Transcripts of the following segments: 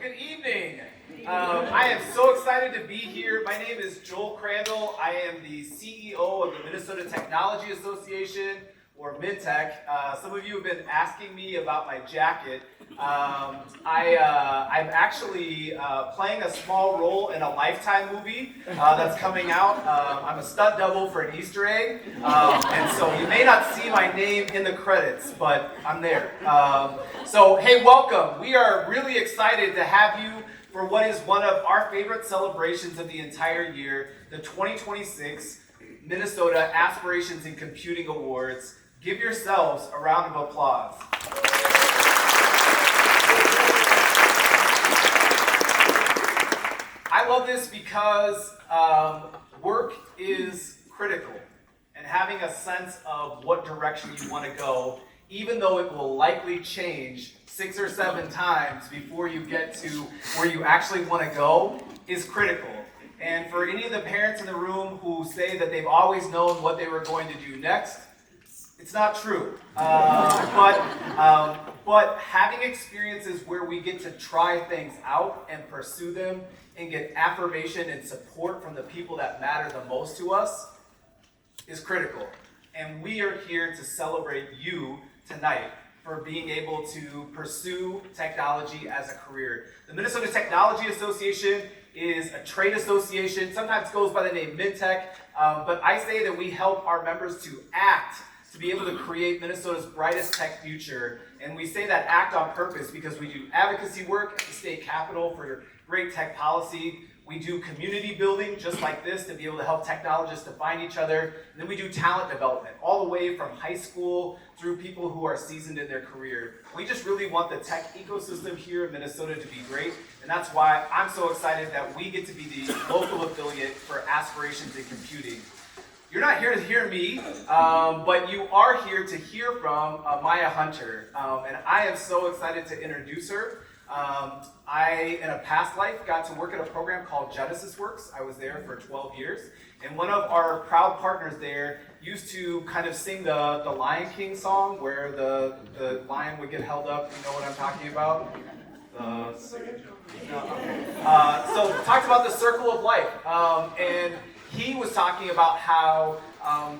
Good evening. I am so excited to be here. My name is Joel Crandall. I am the CEO of the Minnesota Technology Association, or MidTech. Some of you have been asking me about my jacket. I'm actually playing a small role in a Lifetime movie that's coming out. I'm a stunt double for an Easter egg, and so you may not see my name in the credits, but I'm there. So hey, welcome. We are really excited to have you for what is one of our favorite celebrations of the entire year, the 2026 Minnesota Aspirations in Computing Awards. Give yourselves a round of applause. I love this because work is critical, and having a sense of what direction you want to go, even though it will likely change 6 or 7 times before you get to where you actually want to go, is critical. And for any of the parents in the room who say that they've always known what they were going to do next, it's not true. But having experiences where we get to try things out and pursue them and get affirmation and support from the people that matter the most to us is critical. And we are here to celebrate you tonight for being able to pursue technology as a career. The Minnesota Technology Association is a trade association, sometimes goes by the name MidTech, but I say that we help our members to act, to be able to create Minnesota's brightest tech future. And we say that act on purpose because we do advocacy work at the state capitol for great tech policy. We do community building just like this to be able to help technologists to find each other. And then we do talent development all the way from high school through people who are seasoned in their career. We just really want the tech ecosystem here in Minnesota to be great. And that's why I'm so excited that we get to be the local affiliate for Aspirations in Computing. You're not here to hear me, but you are here to hear from Maya Hunter. And I am so excited to introduce her. I, in a past life, got to work at a program called Genesis Works. I was there for 12 years. And one of our proud partners there used to kind of sing the Lion King song where the lion would get held up. You know what I'm talking about? So talked about the circle of life. And he was talking about how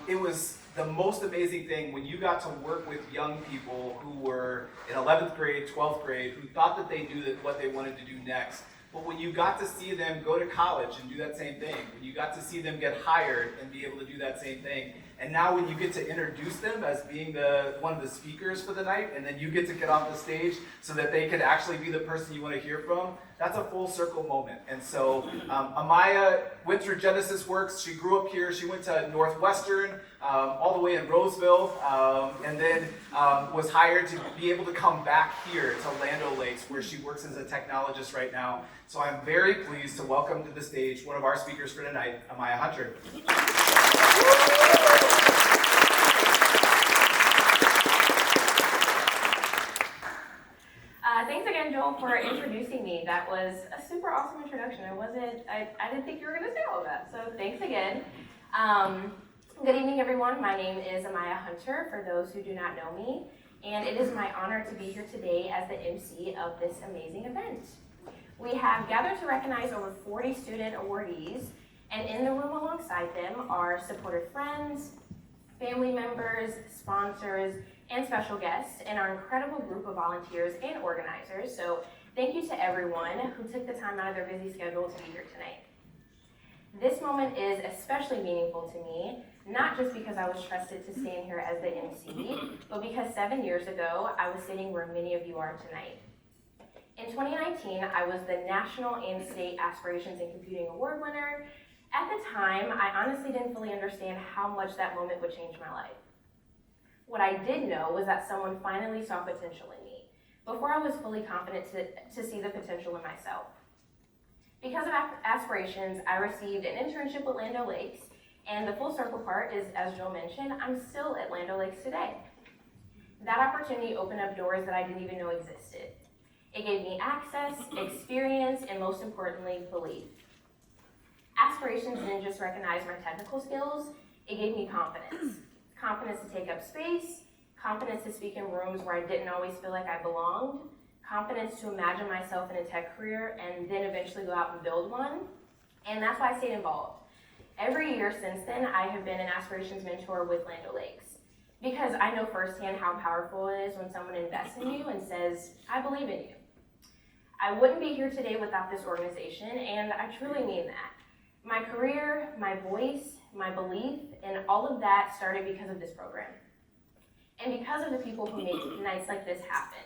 it was the most amazing thing when you got to work with young people who were in 11th grade, 12th grade, who thought that they knew that what they wanted to do next. But when you got to see them go to college and do that same thing, when you got to see them get hired and be able to do that same thing, and now when you get to introduce them as being one of the speakers for the night, and then you get to get off the stage so that they could actually be the person you want to hear from, that's a full circle moment. And so Amaya went through Genesis Works. She grew up here. She went to Northwestern, all the way in Roseville, and then was hired to be able to come back here to Land O'Lakes, where she works as a technologist right now. So I'm very pleased to welcome to the stage one of our speakers for tonight, Amaya Hunter. Thanks again, Joel, for introducing me. That was a super awesome introduction. I didn't think you were going to say all of that, so thanks again. Good evening, everyone. My name is Amaya Hunter, for those who do not know me, and it is my honor to be here today as the MC of this amazing event. We have gathered to recognize over 40 student awardees, and in the room alongside them are supportive friends, family members, sponsors, and special guests, and our incredible group of volunteers and organizers. So thank you to everyone who took the time out of their busy schedule to be here tonight. This moment is especially meaningful to me, not just because I was trusted to stand here as the MC, but because 7 years ago, I was sitting where many of you are tonight. In 2019, I was the National and State Aspirations in Computing Award winner. At the time, I honestly didn't fully understand how much that moment would change my life. What I did know was that someone finally saw potential in me, before I was fully confident to see the potential in myself. Because of Aspirations, I received an internship with Land O'Lakes, and the full circle part is, as Joel mentioned, I'm still at Land O'Lakes today. That opportunity opened up doors that I didn't even know existed. It gave me access, experience, and most importantly, belief. Aspirations didn't just recognize my technical skills, it gave me confidence. Confidence to take up space, confidence to speak in rooms where I didn't always feel like I belonged, confidence to imagine myself in a tech career and then eventually go out and build one. And that's why I stayed involved. Every year since then, I have been an Aspirations mentor with Land O'Lakes because I know firsthand how powerful it is when someone invests in you and says, I believe in you. I wouldn't be here today without this organization, and I truly mean that. My career, my voice, my belief, and all of that started because of this program. And because of the people who make nights like this happen.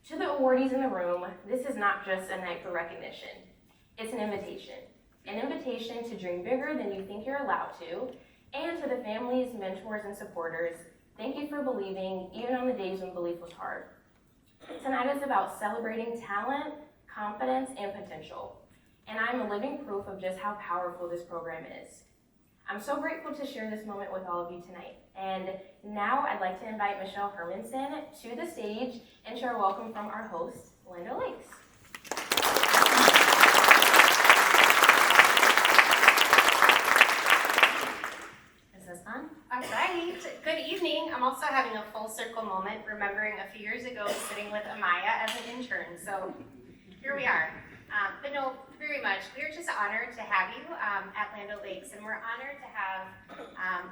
To the awardees in the room, this is not just a night for recognition. It's an invitation. An invitation to dream bigger than you think you're allowed to. And to the families, mentors, and supporters, thank you for believing, even on the days when belief was hard. Tonight is about celebrating talent, confidence, and potential. And I'm a living proof of just how powerful this program is. I'm so grateful to share this moment with all of you tonight. And now I'd like to invite Michelle Hermanson to the stage and share a welcome from our host, Land O'Lakes. Is this on? All right. Good evening. I'm also having a full circle moment, remembering a few years ago sitting with Amaya as an intern. So here we are. But no, very much. We're just honored to have you at Land O'Lakes, and we're honored to have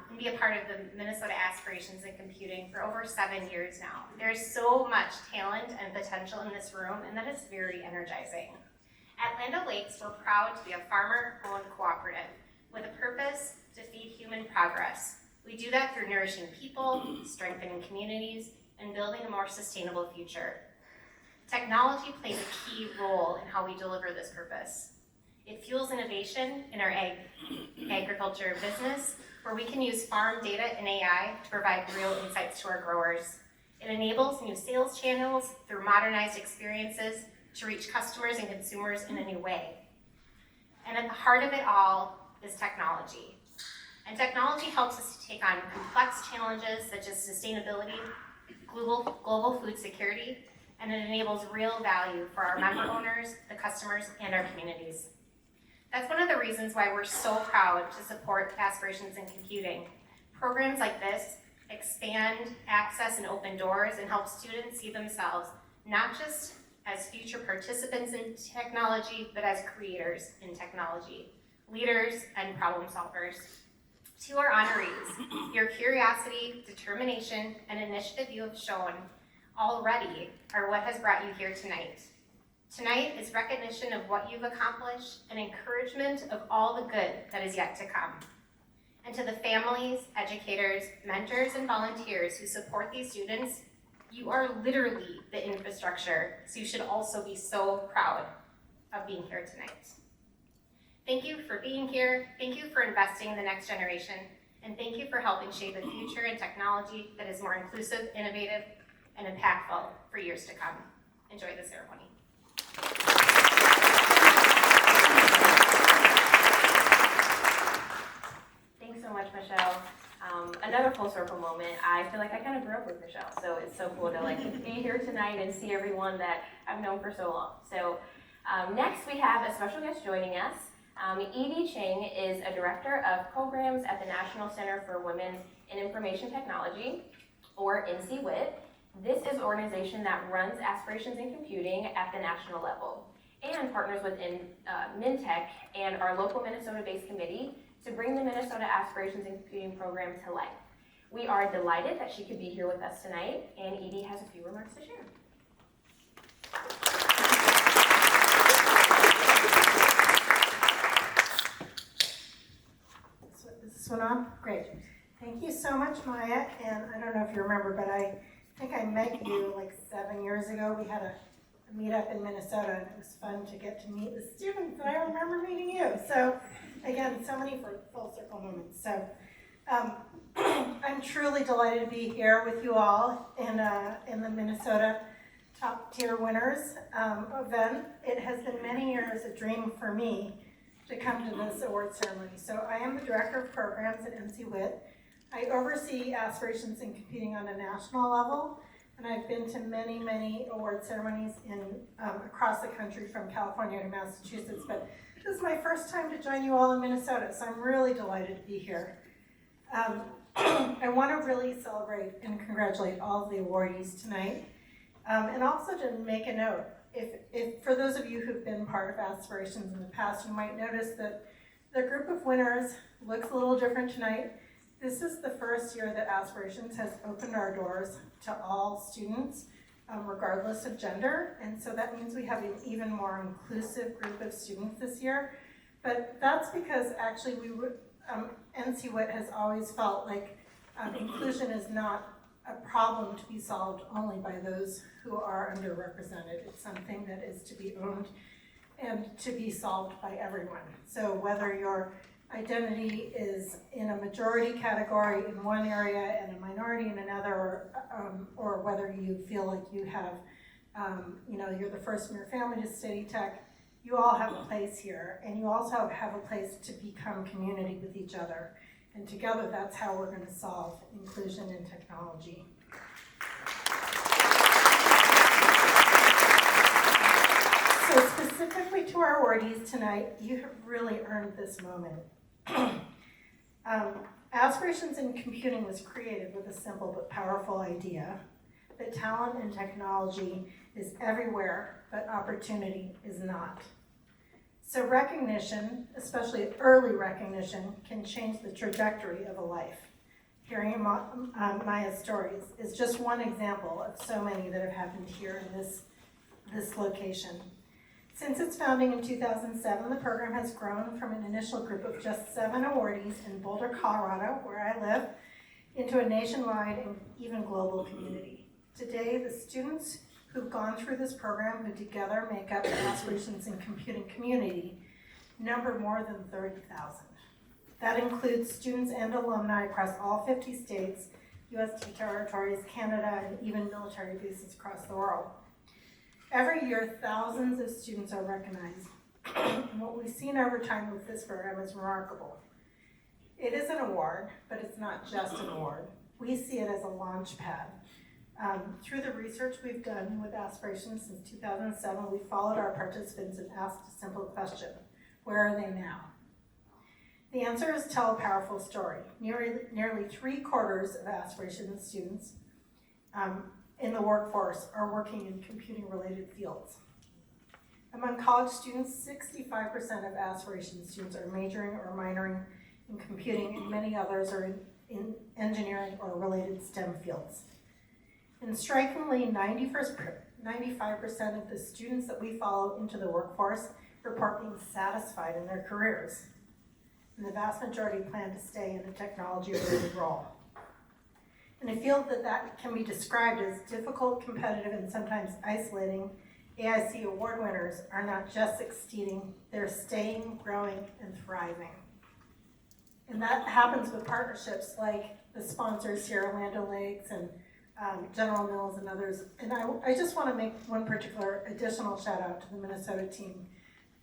and be a part of the Minnesota Aspirations in Computing for over 7 years now. There's so much talent and potential in this room, and that is very energizing. At Land O'Lakes, we're proud to be a farmer-owned cooperative with a purpose to feed human progress. We do that through nourishing people, strengthening communities, and building a more sustainable future. Technology plays a key role in how we deliver this purpose. It fuels innovation in our agriculture business, where we can use farm data and AI to provide real insights to our growers. It enables new sales channels through modernized experiences to reach customers and consumers in a new way. And at the heart of it all is technology. And technology helps us to take on complex challenges such as sustainability, global food security, and it enables real value for our member owners, the customers, and our communities. That's one of the reasons why we're so proud to support Aspirations in Computing. Programs like this expand access and open doors and help students see themselves not just as future participants in technology, but as creators in technology, leaders, and problem solvers. To our honorees, your curiosity, determination, and initiative you have shown already are what has brought you here tonight. Tonight is recognition of what you've accomplished and encouragement of all the good that is yet to come. And to the families, educators, mentors, and volunteers who support these students, you are literally the infrastructure, so you should also be so proud of being here tonight. Thank you for being here, thank you for investing in the next generation, and thank you for helping shape a future in technology that is more inclusive, innovative, and impactful for years to come. Enjoy the ceremony. Thanks so much, Michelle. Another full circle moment. I feel like I kind of grew up with Michelle, so it's so cool to be here tonight and see everyone that I've known for so long. So next we have a special guest joining us. Edie Cheng is a director of programs at the National Center for Women in Information Technology, or NCWIT. This is an organization that runs Aspirations in Computing at the national level and partners with MinTech and our local Minnesota-based committee to bring the Minnesota Aspirations in Computing program to life. We are delighted that she could be here with us tonight, and Edie has a few remarks to share. Is this one on? Great. Thank you so much, Maya. And I don't know if you remember, but I think I met you like 7 years ago. We had a meetup in Minnesota, and it was fun to get to meet the students, and I remember meeting you. So again, so many full circle moments. So I'm truly delighted to be here with you all in the Minnesota Top Tier Winners event. It has been many years a dream for me to come to this award ceremony. So I am the Director of Programs at NCWIT. I oversee Aspirations in Computing on a national level, and I've been to many, many award ceremonies across the country from California to Massachusetts, but this is my first time to join you all in Minnesota, so I'm really delighted to be here. I want to really celebrate and congratulate all of the awardees tonight. And also to make a note, if for those of you who've been part of Aspirations in the past, you might notice that the group of winners looks a little different tonight. This is the first year that Aspirations has opened our doors to all students, regardless of gender, and so that means we have an even more inclusive group of students this year. But that's because actually NCWIT has always felt like inclusion is not a problem to be solved only by those who are underrepresented. It's something that is to be owned and to be solved by everyone. So whether your identity is in a majority category in one area and a minority in another, or whether you feel like you have, you're the first in your family to study tech, you all have a place here, and you also have a place to become community with each other. And together, that's how we're going to solve inclusion in technology. So specifically to our awardees tonight, you have really earned this moment. Aspirations in Computing was created with a simple but powerful idea that talent and technology is everywhere, but opportunity is not. So recognition, especially early recognition, can change the trajectory of a life. Hearing Maya's stories is just one example of so many that have happened here in this location. Since its founding in 2007, the program has grown from an initial group of just 7 awardees in Boulder, Colorado, where I live, into a nationwide and even global community. Today, the students who've gone through this program, who together make up the Aspirations in Computing community, number more than 30,000. That includes students and alumni across all 50 states, U.S. territories, Canada, and even military bases across the world. Every year, thousands of students are recognized. And what we've seen over time with this program is remarkable. It is an award, but it's not just an award. We see it as a launch pad. Through the research we've done with Aspirations since 2007, we followed our participants and asked a simple question: where are they now? The answer is tell a powerful story. Nearly 3/4 of Aspirations students in the workforce are working in computing-related fields. Among college students, 65% of Aspirations students are majoring or minoring in computing, and many others are in engineering or related STEM fields. And strikingly, 95% of the students that we follow into the workforce report being satisfied in their careers. And the vast majority plan to stay in a technology-related role. In a field that can be described as difficult, competitive, and sometimes isolating, AIC award winners are not just succeeding, they're staying, growing, and thriving. And that happens with partnerships like the sponsors here, Land O'Lakes and General Mills and others. And I just want to make one particular additional shout out to the Minnesota team.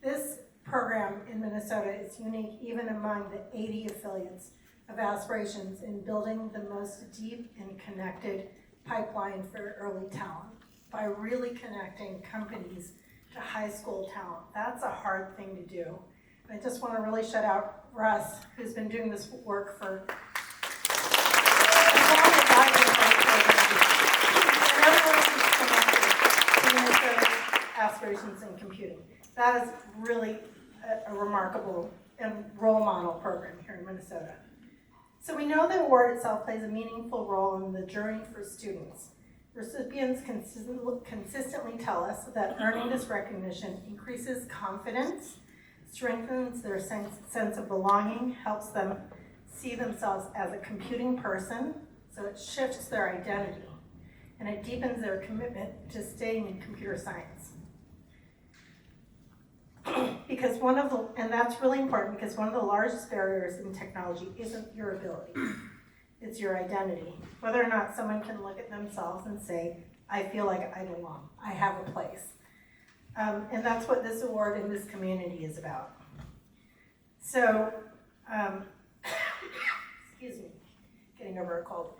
This program in Minnesota is unique even among the 80 affiliates of Aspirations in building the most deep and connected pipeline for early talent by really connecting companies to high school talent. That's a hard thing to do. And I just want to really shout out Russ, who's been doing this work for as long as I've been and everyone who's connected to Minnesota Aspirations in Computing. That is really a remarkable and role model program here in Minnesota. So we know the award itself plays a meaningful role in the journey for students. Recipients consistently tell us that earning this recognition increases confidence, strengthens their sense of belonging, helps them see themselves as a computing person, so it shifts their identity, and it deepens their commitment to staying in computer science. Because and that's really important, because one of the largest barriers in technology isn't your ability, it's your identity. Whether or not someone can look at themselves and say, I feel like I belong, I have a place. And that's what this award in this community is about. So, excuse me, getting over a cold.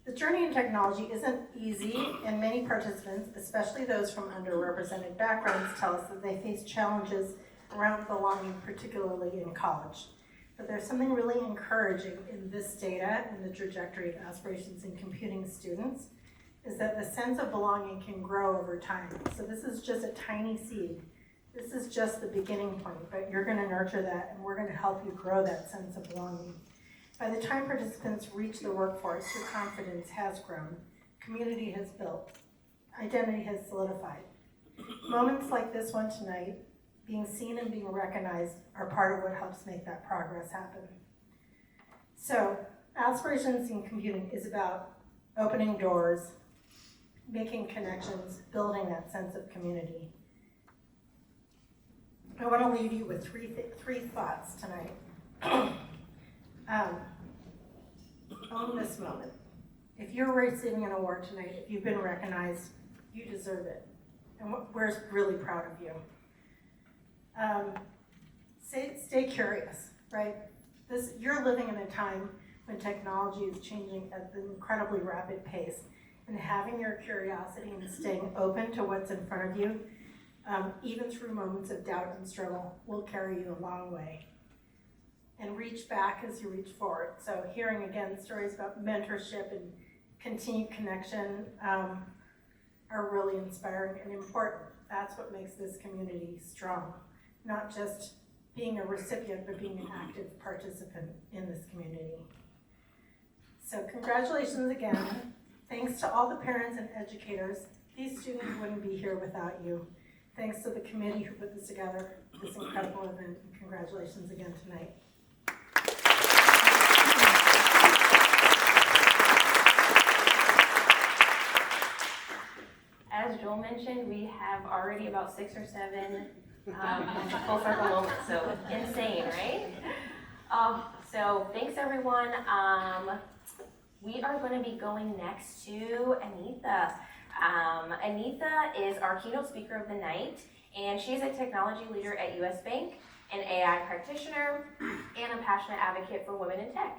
The journey in technology isn't easy, and many participants, especially those from underrepresented backgrounds, tell us that they face challenges around belonging, particularly in college. But there's something really encouraging in this data and the trajectory of Aspirations in Computing students, is that the sense of belonging can grow over time. So this is just a tiny seed. This is just the beginning point, but you're gonna nurture that and we're gonna help you grow that sense of belonging. By the time participants reach the workforce, your confidence has grown, community has built, identity has solidified. Moments like this one tonight, being seen and being recognized, are part of what helps make that progress happen. So, Aspirations in Computing is about opening doors, making connections, building that sense of community. I want to leave you with three thoughts tonight. Own this moment. If you're receiving an award tonight, if you've been recognized, you deserve it. And we're really proud of you. Stay curious, right? You're living in a time when technology is changing at an incredibly rapid pace. And having your curiosity and staying open to what's in front of you, even through moments of doubt and struggle, will carry you a long way. And reach back as you reach forward. So hearing again stories about mentorship and continued connection are really inspiring and important. That's what makes this community strong. Not just being a recipient, but being an active participant in this community. So congratulations again. Thanks to all the parents and educators. These students wouldn't be here without you. Thanks to the committee who put this together, this incredible event, and congratulations again tonight. As Joel mentioned, we have already about 6 or 7 full circle moments, so insane, right? So thanks everyone. We are going to be going next to Anitha. Anitha is our keynote speaker of the night, and she's a technology leader at US Bank, an AI practitioner, and a passionate advocate for women in tech.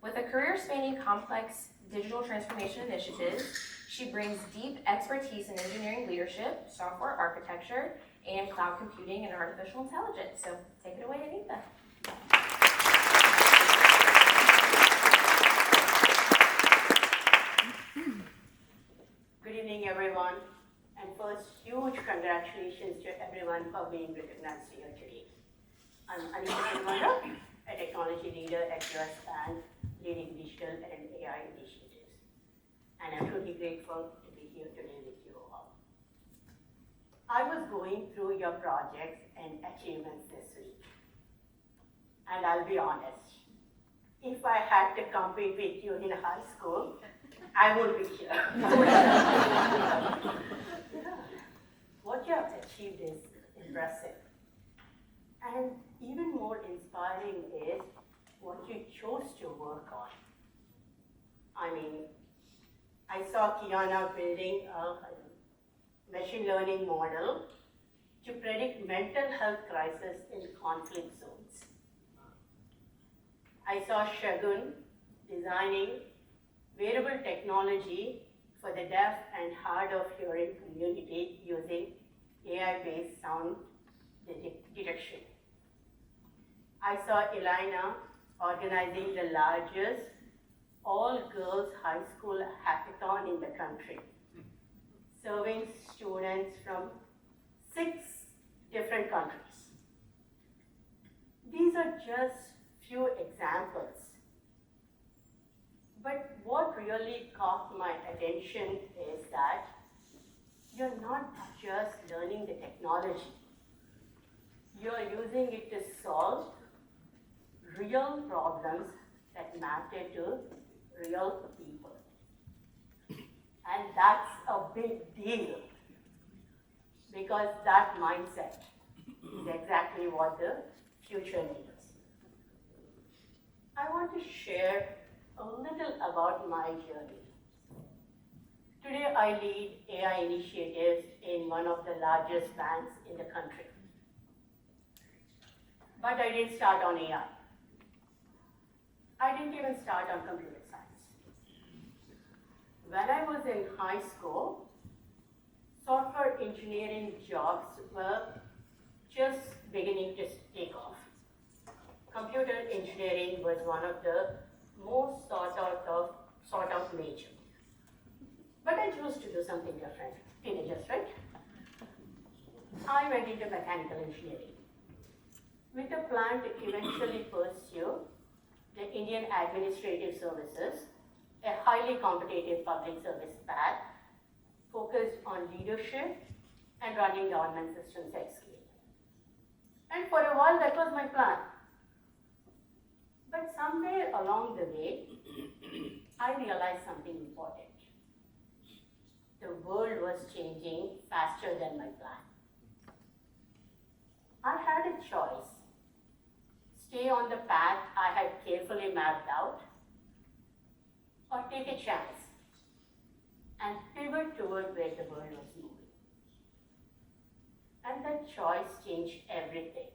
With a career spanning complex digital transformation initiatives, she brings deep expertise in engineering leadership, software architecture, and cloud computing and artificial intelligence. So take it away, Anitha. Good evening, everyone. And first, huge congratulations to everyone for being recognized here today. I'm Anitha Singwanda, a technology leader at US Bank, leading digital and AI initiatives. And I'm truly grateful to be here today with you all. I was going through your projects and achievements this week. And I'll be honest, if I had to compete with you in high school, I would be here. What you have achieved is impressive. And even more inspiring is what you chose to work on. I mean, I saw Kiana building a machine learning model to predict mental health crises in conflict zones. I saw Shagun designing wearable technology for the deaf and hard of hearing community using AI-based sound detection. I saw Elena organizing the largest all-girls high school hackathon in the country, serving students from 6 different countries. These are just few examples. But what really caught my attention is that you're not just learning the technology. You're using it to solve real problems that matter to real people. And that's a big deal, because that mindset is exactly what the future needs. I want to share a little about my journey. Today I lead AI initiatives in one of the largest banks in the country. But I didn't start on AI. I didn't even start on computer science. When I was in high school, software engineering jobs were just beginning to take off. Computer engineering was one of the most sought out major. But I chose do something different. Teenagers, right? I went into mechanical engineering with a plan to eventually pursue the Indian Administrative Services, a highly competitive public service path focused on leadership and running government systems at scale. And for a while, that was my plan. But somewhere along the way, I realized something important. The world was changing faster than my plan. I had a choice. Stay on the path I had carefully mapped out, or take a chance and pivot toward where the world was moving. And that choice changed everything.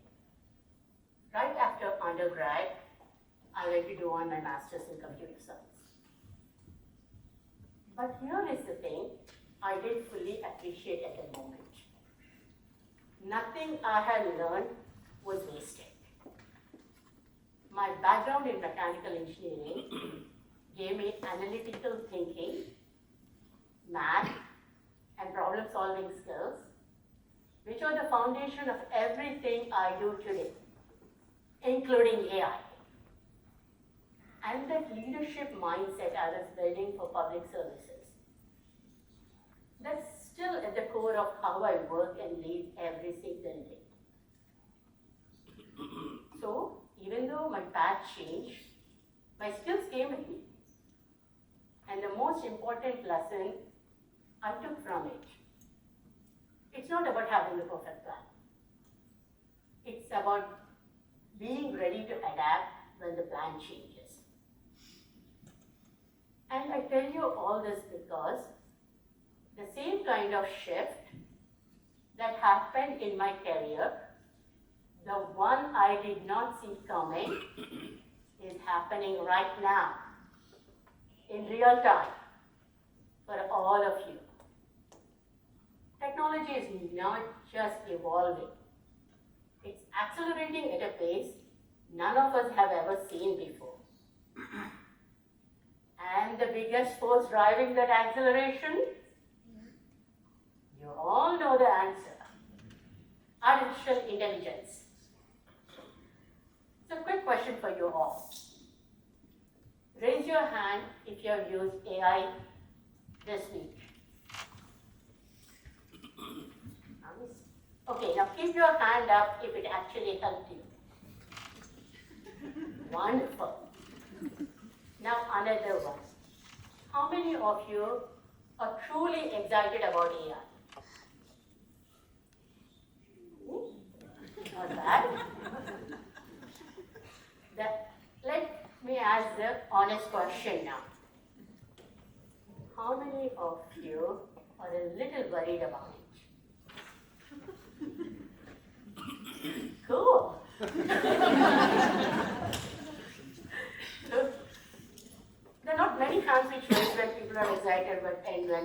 Right after undergrad, I went to do on my master's in computer science. But here is the thing I didn't fully appreciate at the moment. Nothing I had learned was wasted. My background in mechanical engineering gave me analytical thinking, math, and problem-solving skills, which are the foundation of everything I do today, including AI. And that leadership mindset I was building for public services, that's still at the core of how I work and live every single day. So, even though my path changed, my skills came with me. And the most important lesson I took from it, it's not about having the perfect plan. It's about being ready to adapt when the plan changes. And I tell you all this because the same kind of shift that happened in my career, the one I did not see coming, is happening right now, in real time, for all of you. Technology is not just evolving, it's accelerating at a pace none of us have ever seen before. And the biggest force driving that acceleration? You all know the answer. Artificial intelligence. So, quick question for you all. Raise your hand if you have used AI this week. Okay, now keep your hand up if it actually helped you. Wonderful. Now another one. How many of you are truly excited about AI? Not bad. Let me ask the honest question now. How many of you are a little worried about it? Cool. Look, there are not many hands which raise when people are excited, and when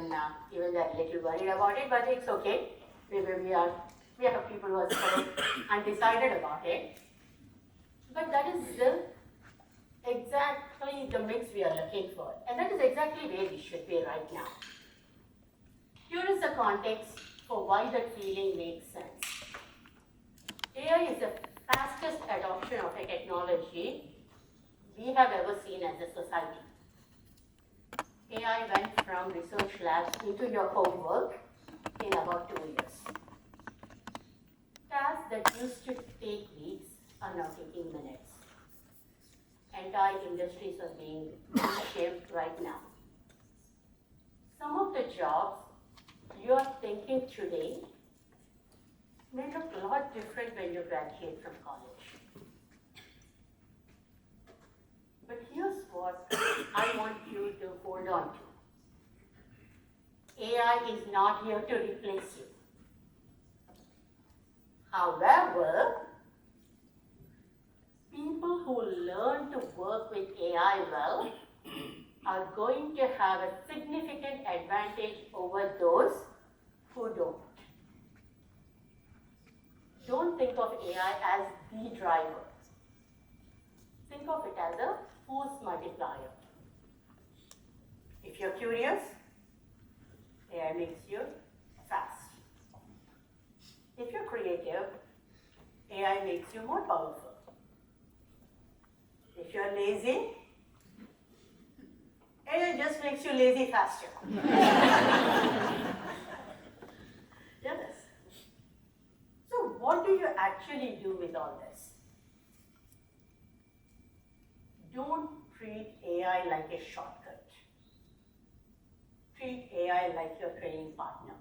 even they're a little worried about it, but it's okay. We have people who are sort of undecided about it. But that is exactly the mix we are looking for. And that is exactly where we should be right now. Here is the context for why that feeling makes sense. AI is the fastest adoption of a technology we have ever seen as a society. AI went from research labs into your homework in about 2 years. Tasks that used to take weeks are now taking minutes. Entire industries are being reshaped right now. Some of the jobs you are thinking today may look a lot different when you graduate from college. But here's what I want you to hold on to. AI is not here to replace you. However, people who learn to work with AI well are going to have a significant advantage over those who don't. Don't think of AI as the driver. Think of it as a force multiplier. If you're curious, AI makes you fast. If you're creative, AI makes you more powerful. If you're lazy, AI just makes you lazy faster. Yes. So what do you actually do with all this? Don't treat AI like a shortcut. Treat AI like your training partner.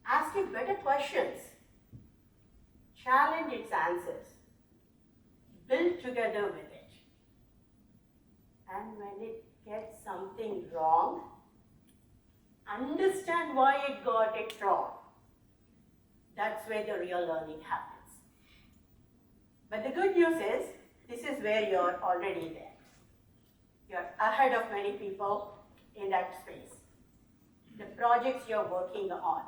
Ask it better questions. Challenge its answers. Build together with it. And when it gets something wrong, understand why it got it wrong. That's where the real learning happens. But the good news is, this is where you're already there. You're ahead of many people in that space. The projects you're working on,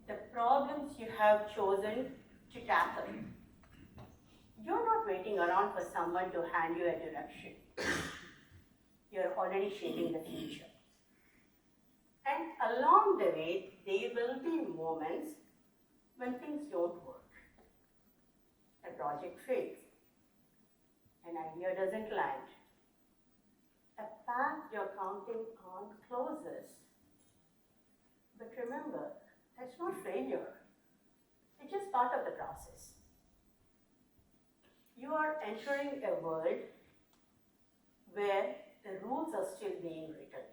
the problems you have chosen to tackle. You're not waiting around for someone to hand you a direction. You're already shaping the future. And along the way, there will be moments when things don't work. A project fails. An idea doesn't land. A path you're counting on closes. But remember, that's not failure. It's just part of the process. You are entering a world where the rules are still being written.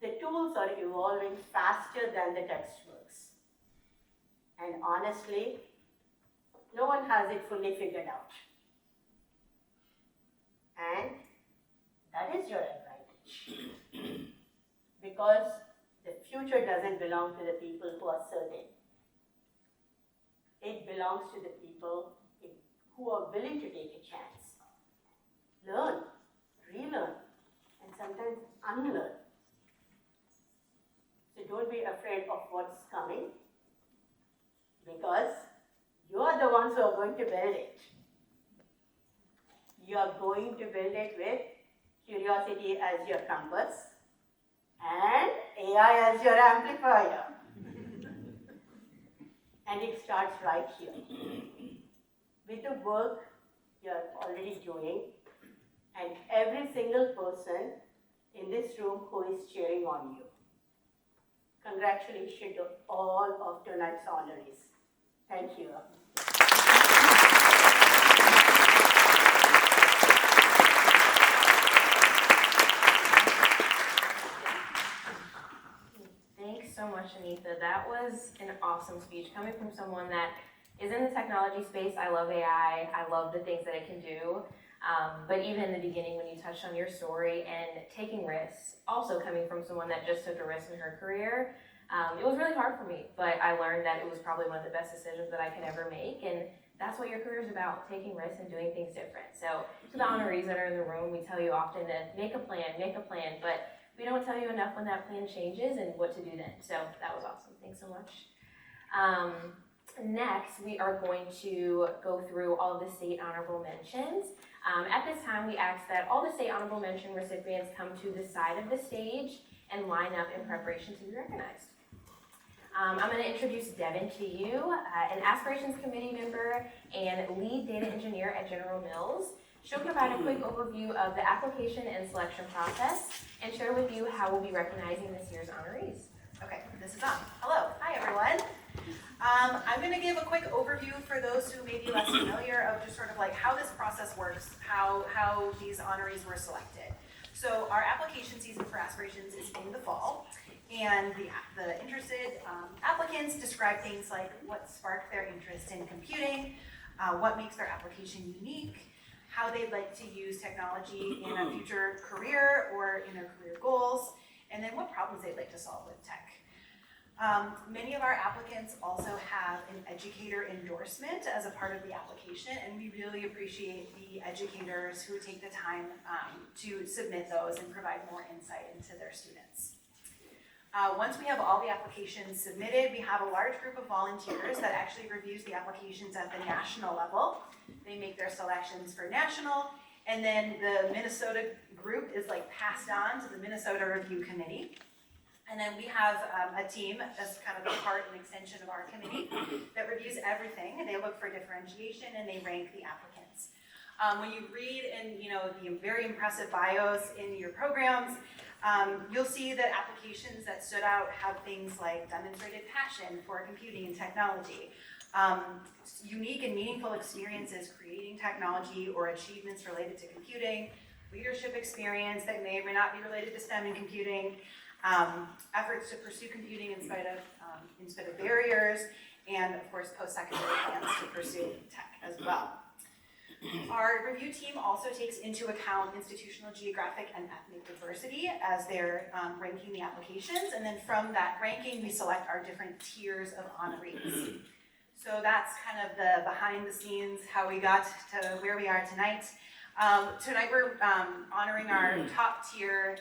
The tools are evolving faster than the textbooks. And honestly, no one has it fully figured out. And that is your advantage. Because the future doesn't belong to the people who are certain. It belongs to the people who are willing to take a chance. Learn, relearn, and sometimes unlearn. So don't be afraid of what's coming, because you are the ones who are going to build it. You are going to build it with curiosity as your compass and AI as your amplifier. And it starts right here, with the work you're already doing, and every single person in this room who is cheering on you. Congratulations to all of tonight's honorees. Thank you. Thanks so much, Anita. That was an awesome speech coming from someone that is in the technology space. I love AI. I love the things that it can do. But even in the beginning, when you touched on your story and taking risks, also coming from someone that just took a risk in her career, it was really hard for me. But I learned that it was probably one of the best decisions that I could ever make. And that's what your career is about, taking risks and doing things different. So to the honorees that are in the room, we tell you often to make a plan, but we don't tell you enough when that plan changes and what to do then. So that was awesome. Thanks so much. Next, we are going to go through all of the state honorable mentions. At this time, we ask that all the state honorable mention recipients come to the side of the stage and line up in preparation to be recognized. I'm going to introduce Devin to you, an Aspirations Committee member and lead data engineer at General Mills. She'll provide a quick overview of the application and selection process and share with you how we'll be recognizing this year's honorees. Okay, this is on. Hello, hi everyone. I'm going to give a quick overview for those who may be less familiar of just sort of like how this process works, how these honorees were selected. So our application season for Aspirations is in the fall, and the interested applicants describe things like what sparked their interest in computing, what makes their application unique, how they'd like to use technology in a future career or in their career goals, and then what problems they'd like to solve with tech. Many of our applicants also have an educator endorsement as a part of the application, and we really appreciate the educators who take the time to submit those and provide more insight into their students. Once we have all the applications submitted, we have a large group of volunteers that actually reviews the applications at the national level. They make their selections for national, And then the Minnesota group is like passed on to the Minnesota Review Committee. And then we have a team as kind of a part and extension of our committee that reviews everything. They look for differentiation and they rank the applicants. When you read in, the very impressive bios in your programs, you'll see that applications that stood out have things like demonstrated passion for computing and technology, unique and meaningful experiences creating technology or achievements related to computing, leadership experience that may or may not be related to STEM and computing, efforts to pursue computing in spite of barriers, and of course post-secondary plans to pursue tech as well. Our review team also takes into account institutional, geographic, and ethnic diversity as they're ranking the applications, and then from that ranking we select our different tiers of honorees. So that's kind of the behind the scenes, how we got to where we are tonight. Tonight we're honoring our top tier,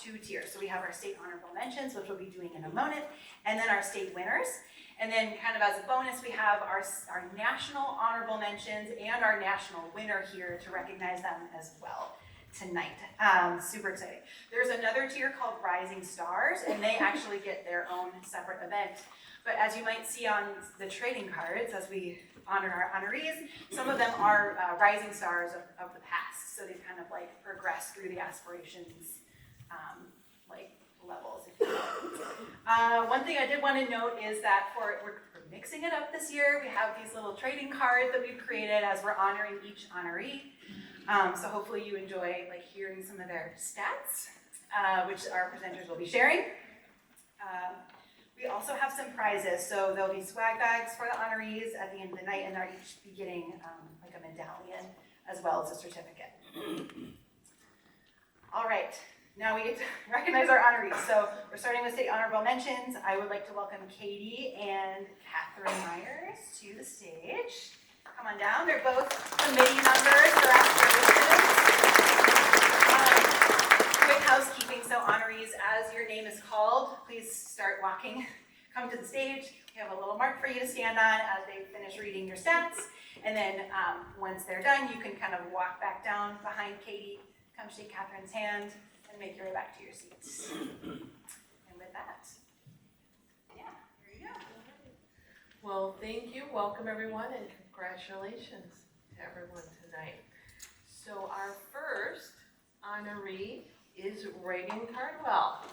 2 tiers. So we have our state honorable mentions, which we'll be doing in a moment, and then our state winners. And then kind of as a bonus, we have our national honorable mentions and our national winner here to recognize them as well tonight. Super exciting. There's another tier called Rising Stars, and they actually get their own separate event. But as you might see on the trading cards, as we honor our honorees, some of them are rising stars of the past. So they've kind of like progressed through the aspirations levels, if you will. One thing I did want to note is that we're mixing it up this year. We have these little trading cards that we've created as we're honoring each honoree. So hopefully you enjoy hearing some of their stats, which our presenters will be sharing. We also have some prizes, so there'll be swag bags for the honorees at the end of the night, and they'll each be getting a medallion as well as a certificate. All right, now we get to recognize our honorees. So we're starting with state honorable mentions. I would like to welcome Katie and Catherine Myers to the stage. Come on down. They're both committee members for Aspirations. Quick housekeeping, so honorees, as your name is called, please start walking. Come to the stage. We have a little mark for you to stand on as they finish reading your stats. And then once they're done, you can kind of walk back down behind Katie, come shake Catherine's hand, and make your way back to your seats. And with that, here you go. Well, thank you. Welcome, everyone, and congratulations to everyone tonight. So our first honoree is Reagan Cardwell.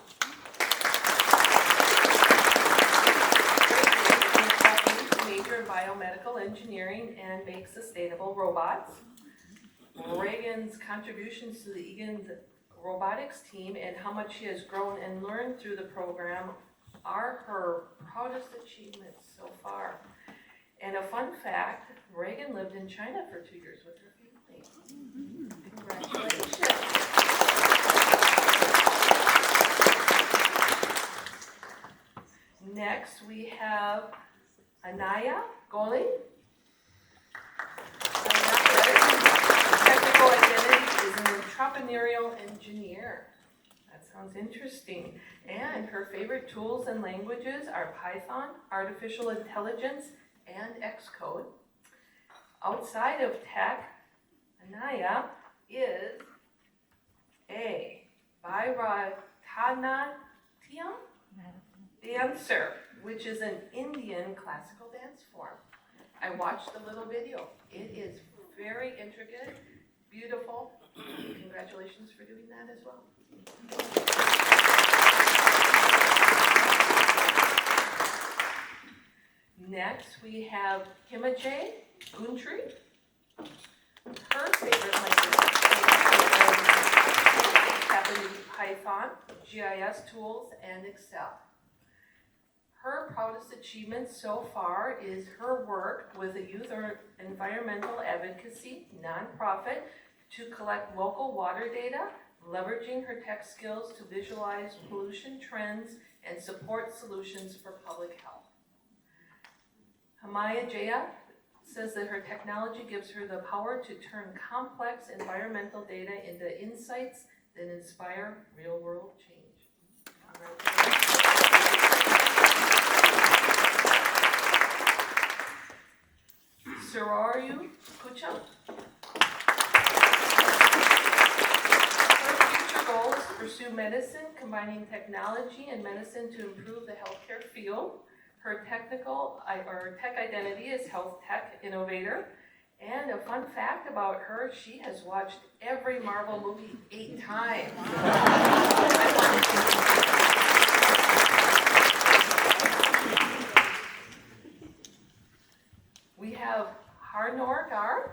Reagan major in biomedical engineering and makes sustainable robots. Reagan's contributions to the Egan's robotics team and how much she has grown and learned through the program are her proudest achievements so far. And a fun fact, Reagan lived in China for 2 years with her family. Congratulations. Next, we have Anaya Goli. Technical identity is an entrepreneurial engineer. That sounds interesting. And her favorite tools and languages are Python, artificial intelligence, and Xcode. Outside of tech, Anaya is a Bharatanatyam dancer, which is an Indian classical dance form. I watched the little video. It is very intricate, beautiful. Congratulations for doing that as well. Next, we have Himaje Guntry. Her favorite language happen to be Python, GIS tools, and Excel. Her proudest achievement so far is her work with a youth or environmental advocacy nonprofit to collect local water data, leveraging her tech skills to visualize pollution trends and support solutions for public health. Hamaya Jaya says that her technology gives her the power to turn complex environmental data into insights that inspire real-world change. Sarayu Kucham. do medicine, combining technology and medicine to improve the healthcare field. Her tech identity is health tech innovator. And a fun fact about her, she has watched every Marvel movie 8 times. We have Harnor Gar.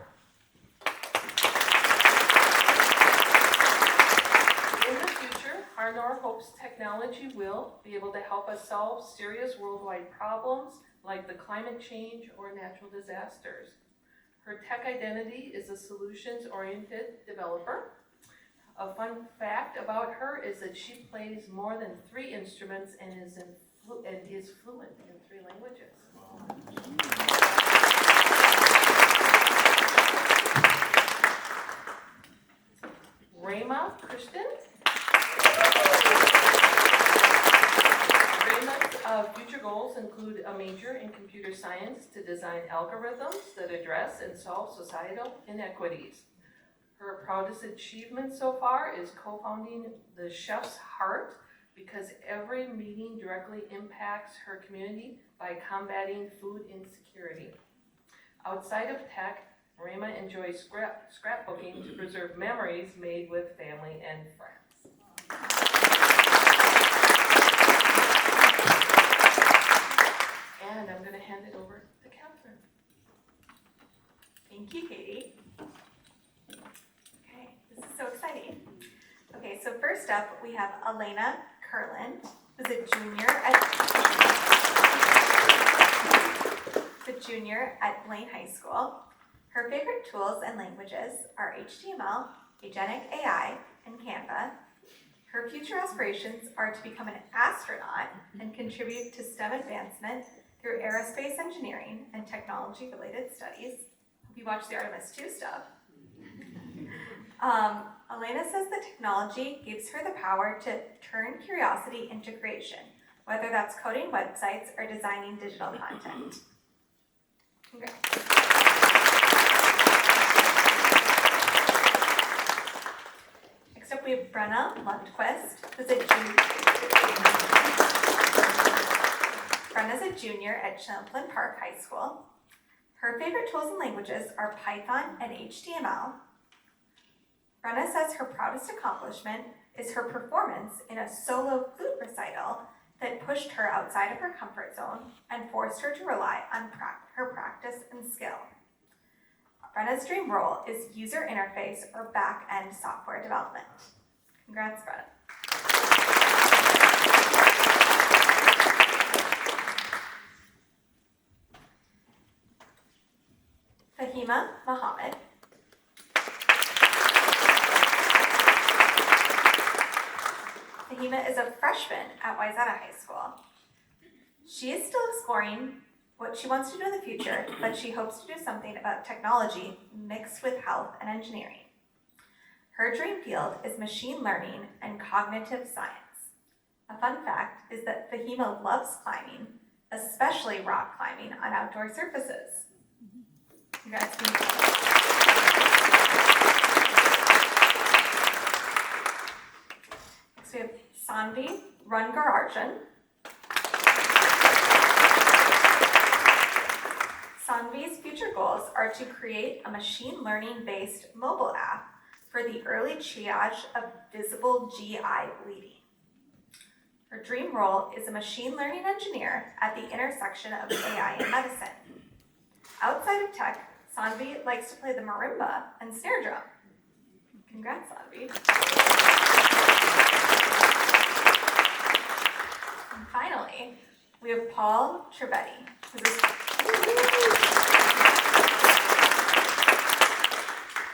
In the future, Harnor hopes technology will be able to help us solve serious worldwide problems like the climate change or natural disasters. Her tech identity is a solutions-oriented developer. A fun fact about her is that she plays more than 3 instruments and is fluent in 3 languages. Rema Kristen. Rema's future goals include a major in computer science to design algorithms that address and solve societal inequities. Her proudest achievement so far is co-founding the Chef's Heart because every meeting directly impacts her community by combating food insecurity. Outside of tech, Rema enjoys scrapbooking to preserve memories made with family and friends. And I'm going to hand it over to Catherine. Thank you, Katie. Okay, this is so exciting. Okay, so first up we have Elena Kurland, who's a junior at Blaine High School. Her favorite tools and languages are HTML, Agentic AI, and Canva. Her future aspirations are to become an astronaut and contribute to STEM advancement through aerospace engineering and technology-related studies. Hope you watch the Artemis II stuff. Elena says that technology gives her the power to turn curiosity into creation, whether that's coding websites or designing digital content. Congrats. Next up we have Brenna Lundquist, who's a junior. Brenna's a junior at Champlain Park High School. Her favorite tools and languages are Python and HTML. Brenna says her proudest accomplishment is her performance in a solo flute recital that pushed her outside of her comfort zone and forced her to rely on her practice and skill. Brenna's dream role is user interface or back-end software development. Congrats, Brenna. Fahima Mohammed. Fahima is a freshman at Wayzata High School. She is still exploring what she wants to do in the future, but she hopes to do something about technology mixed with health and engineering. Her dream field is machine learning and cognitive science. A fun fact is that Fahima loves climbing, especially rock climbing on outdoor surfaces. Congrats, Fahima. Next we have Sanvi Rangarajan. Sanvi's future goals are to create a machine learning-based mobile app for the early triage of visible GI bleeding. Her dream role is a machine learning engineer at the intersection of AI and medicine. Outside of tech, Sanvi likes to play the marimba and snare drum. Congrats, Sanvi. And finally, we have Paul Trebetti,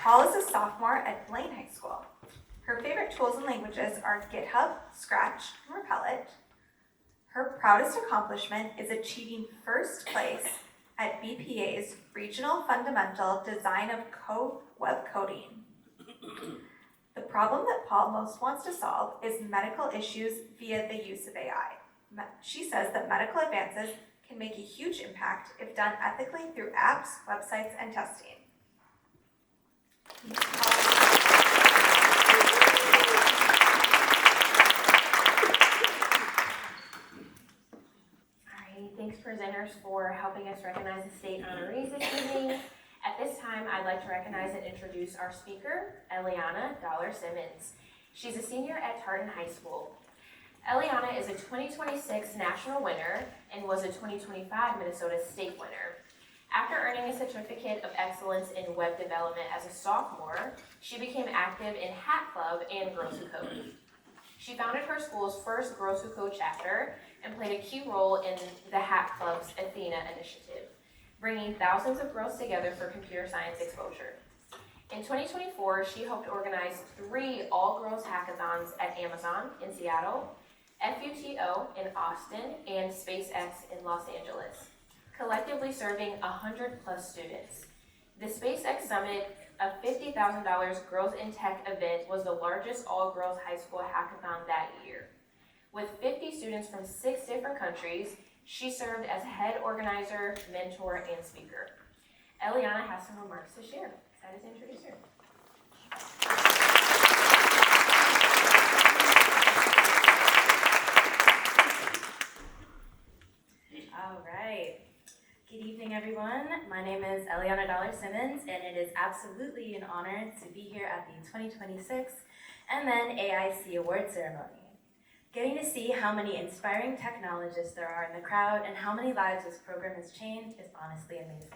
Paul is a sophomore at Blaine High School. Her favorite tools and languages are GitHub, Scratch, and Repellent. Her proudest accomplishment is achieving first place at BPA's Regional Fundamental Design of Web Coding. The problem that Paul most wants to solve is medical issues via the use of AI. She says that medical advances can make a huge impact if done ethically through apps, websites, and testing. I'd like to recognize and introduce our speaker, Eliana Dollar-Simmons. She's a senior at Tartan High School. Eliana is a 2026 national winner and was a 2025 Minnesota State winner. After earning a certificate of excellence in web development as a sophomore, she became active in Hat Club and Girls Who Code. She founded her school's first Girls Who Code chapter and played a key role in the Hat Club's Athena initiative, bringing thousands of girls together for computer science exposure. In 2024, she helped organize 3 all-girls hackathons at Amazon in Seattle, FUTO in Austin, and SpaceX in Los Angeles, collectively serving 100 plus students. The SpaceX Summit, a $50,000 Girls in Tech event, was the largest all-girls high school hackathon that year. With 50 students from 6 different countries, she served as head organizer, mentor, and speaker. Eliana has some remarks to share. Excited to introduce her. All right. Good evening, everyone. My name is Eliana Dollar-Simmons, and it is absolutely an honor to be here at the 2026 MN AIC Award Ceremony. Getting to see how many inspiring technologists there are in the crowd and how many lives this program has changed is honestly amazing.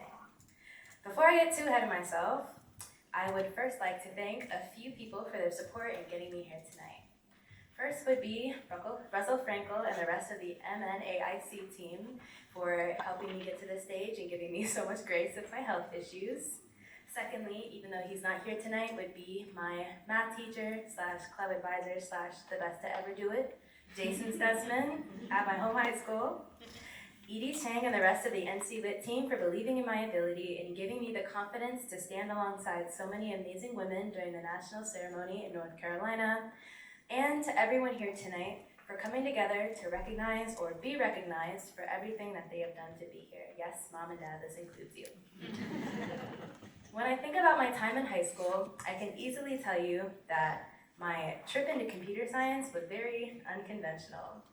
Before I get too ahead of myself, I would first like to thank a few people for their support in getting me here tonight. First would be Russell Frankel and the rest of the MNAIC team for helping me get to this stage and giving me so much grace with my health issues. Secondly, even though he's not here tonight, would be my math teacher / club advisor / the best to ever do it, Jason Stutzman at my home high school. Edie Chang and the rest of the NC Lit team for believing in my ability and giving me the confidence to stand alongside so many amazing women during the national ceremony in North Carolina. And to everyone here tonight for coming together to recognize or be recognized for everything that they have done to be here. Yes, Mom and Dad, this includes you. When I think about my time in high school, I can easily tell you that my trip into computer science was very unconventional.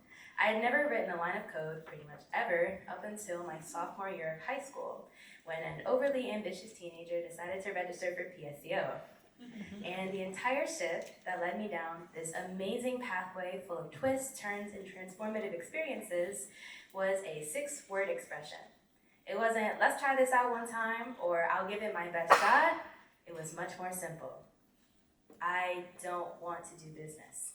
I had never written a line of code pretty much ever up until my sophomore year of high school, when an overly ambitious teenager decided to register for PSEO. And the entire shift that led me down this amazing pathway full of twists, turns, and transformative experiences was a 6-word expression. It wasn't, let's try this out one time, or I'll give it my best shot. It was much more simple. I don't want to do business.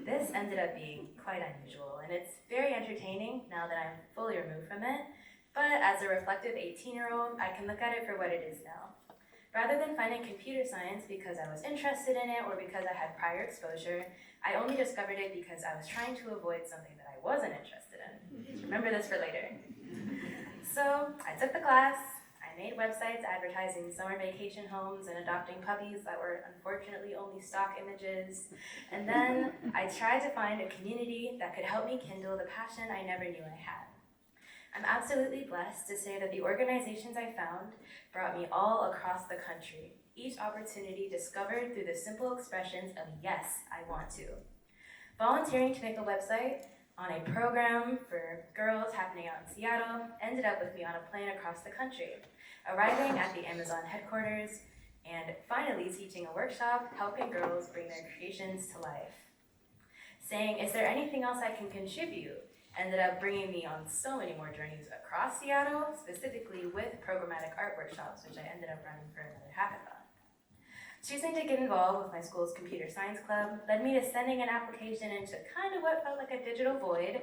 This ended up being quite unusual, and it's very entertaining now that I'm fully removed from it, but as a reflective 18-year-old, I can look at it for what it is now. Rather than finding computer science because I was interested in it or because I had prior exposure, I only discovered it because I was trying to avoid something that I wasn't interested in. Remember this for later. So I took the class, I made websites advertising summer vacation homes and adopting puppies that were unfortunately only stock images, and then I tried to find a community that could help me kindle the passion I never knew I had. I'm absolutely blessed to say that the organizations I found brought me all across the country, each opportunity discovered through the simple expressions of yes, I want to. Volunteering to make a website on a program for girls happening out in Seattle ended up with me on a plane across the country, arriving at the Amazon headquarters, and finally teaching a workshop helping girls bring their creations to life. Saying, is there anything else I can contribute? Ended up bringing me on so many more journeys across Seattle, specifically with programmatic art workshops, which I ended up running for another hackathon. Choosing to get involved with my school's computer science club led me to sending an application into kind of what felt like a digital void,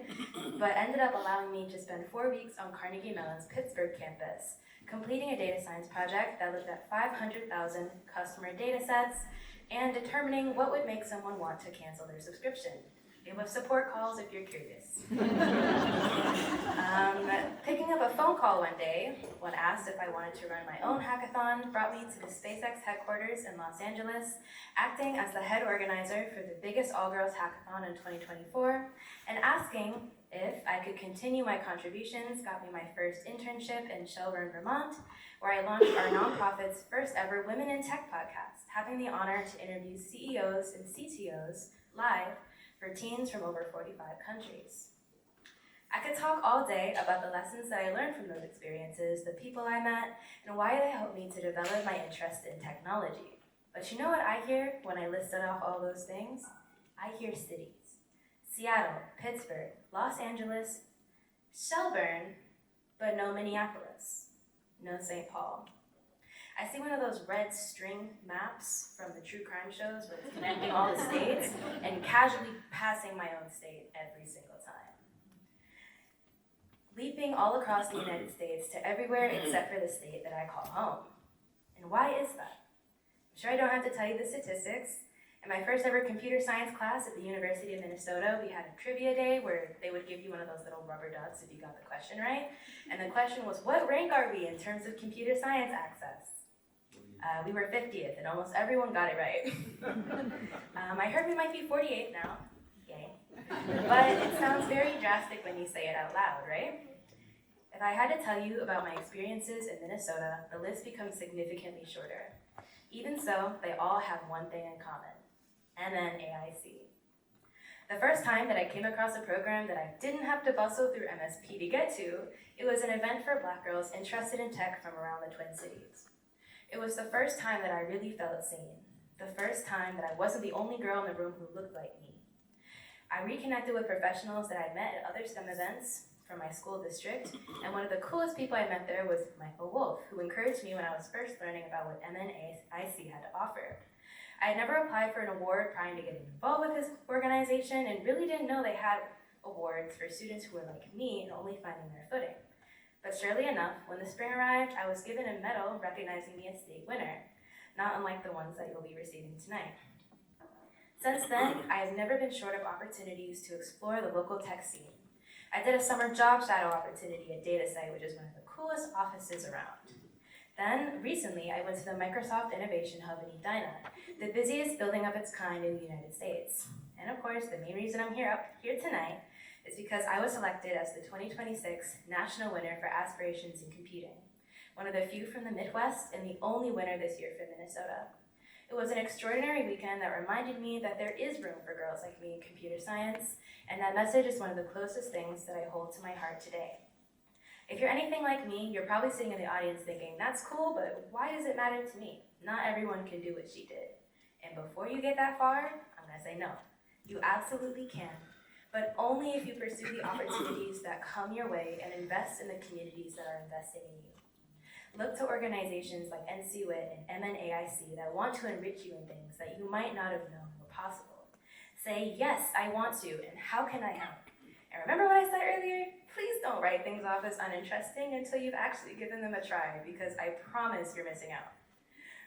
but ended up allowing me to spend 4 weeks on Carnegie Mellon's Pittsburgh campus, completing a data science project that looked at 500,000 customer data sets and determining what would make someone want to cancel their subscription. It was support calls if you're curious. Picking up a phone call one day when asked if I wanted to run my own hackathon brought me to the SpaceX headquarters in Los Angeles, acting as the head organizer for the biggest all-girls hackathon in 2024, and asking if I could continue my contributions got me my first internship in Shelburne, Vermont, where I launched our nonprofit's first ever Women in Tech podcast, having the honor to interview CEOs and CTOs live for teens from over 45 countries. I could talk all day about the lessons that I learned from those experiences, the people I met, and why they helped me to develop my interest in technology. But you know what I hear when I listed off all those things? I hear cities. Seattle, Pittsburgh, Los Angeles, Shelburne, but no Minneapolis, no St. Paul. I see one of those red string maps from the true crime shows where it's connecting all the states and casually passing my own state every single time. Leaping all across the United States to everywhere except for the state that I call home. And why is that? I'm sure I don't have to tell you the statistics. In my first ever computer science class at the University of Minnesota, we had a trivia day where they would give you one of those little rubber ducks if you got the question right. And the question was, what rank are we in terms of computer science access? We were 50th, and almost everyone got it right. I heard we might be 48th now. Yay. But it sounds very drastic when you say it out loud, right? If I had to tell you about my experiences in Minnesota, the list becomes significantly shorter. Even so, they all have one thing in common: MNAIC. The first time that I came across a program that I didn't have to bustle through MSP to get to, it was an event for Black girls interested in tech from around the Twin Cities. It was the first time that I really felt seen, the first time that I wasn't the only girl in the room who looked like me. I reconnected with professionals that I met at other STEM events from my school district, and one of the coolest people I met there was Michael Wolf, who encouraged me when I was first learning about what MNAIC had to offer. I had never applied for an award trying to get involved with his organization and really didn't know they had awards for students who were like me and only finding their footing. But surely enough, when the spring arrived, I was given a medal recognizing me as state winner, not unlike the ones that you'll be receiving tonight. Since then, I have never been short of opportunities to explore the local tech scene. I did a summer job shadow opportunity at DataSite, which is one of the coolest offices around. Then, recently, I went to the Microsoft Innovation Hub in Edina, the busiest building of its kind in the United States. And of course, the main reason I'm here tonight is because I was selected as the 2026 national winner for Aspirations in Computing, one of the few from the Midwest and the only winner this year for Minnesota. It was an extraordinary weekend that reminded me that there is room for girls like me in computer science, and that message is one of the closest things that I hold to my heart today. If you're anything like me, you're probably sitting in the audience thinking, that's cool, but why does it matter to me? Not everyone can do what she did. And before you get that far, I'm gonna say no. You absolutely can, but only if you pursue the opportunities that come your way and invest in the communities that are investing in you. Look to organizations like NCWIT and MNAIC that want to enrich you in things that you might not have known were possible. Say, yes, I want to, and how can I help? And remember what I said earlier? Please don't write things off as uninteresting until you've actually given them a try, because I promise you're missing out.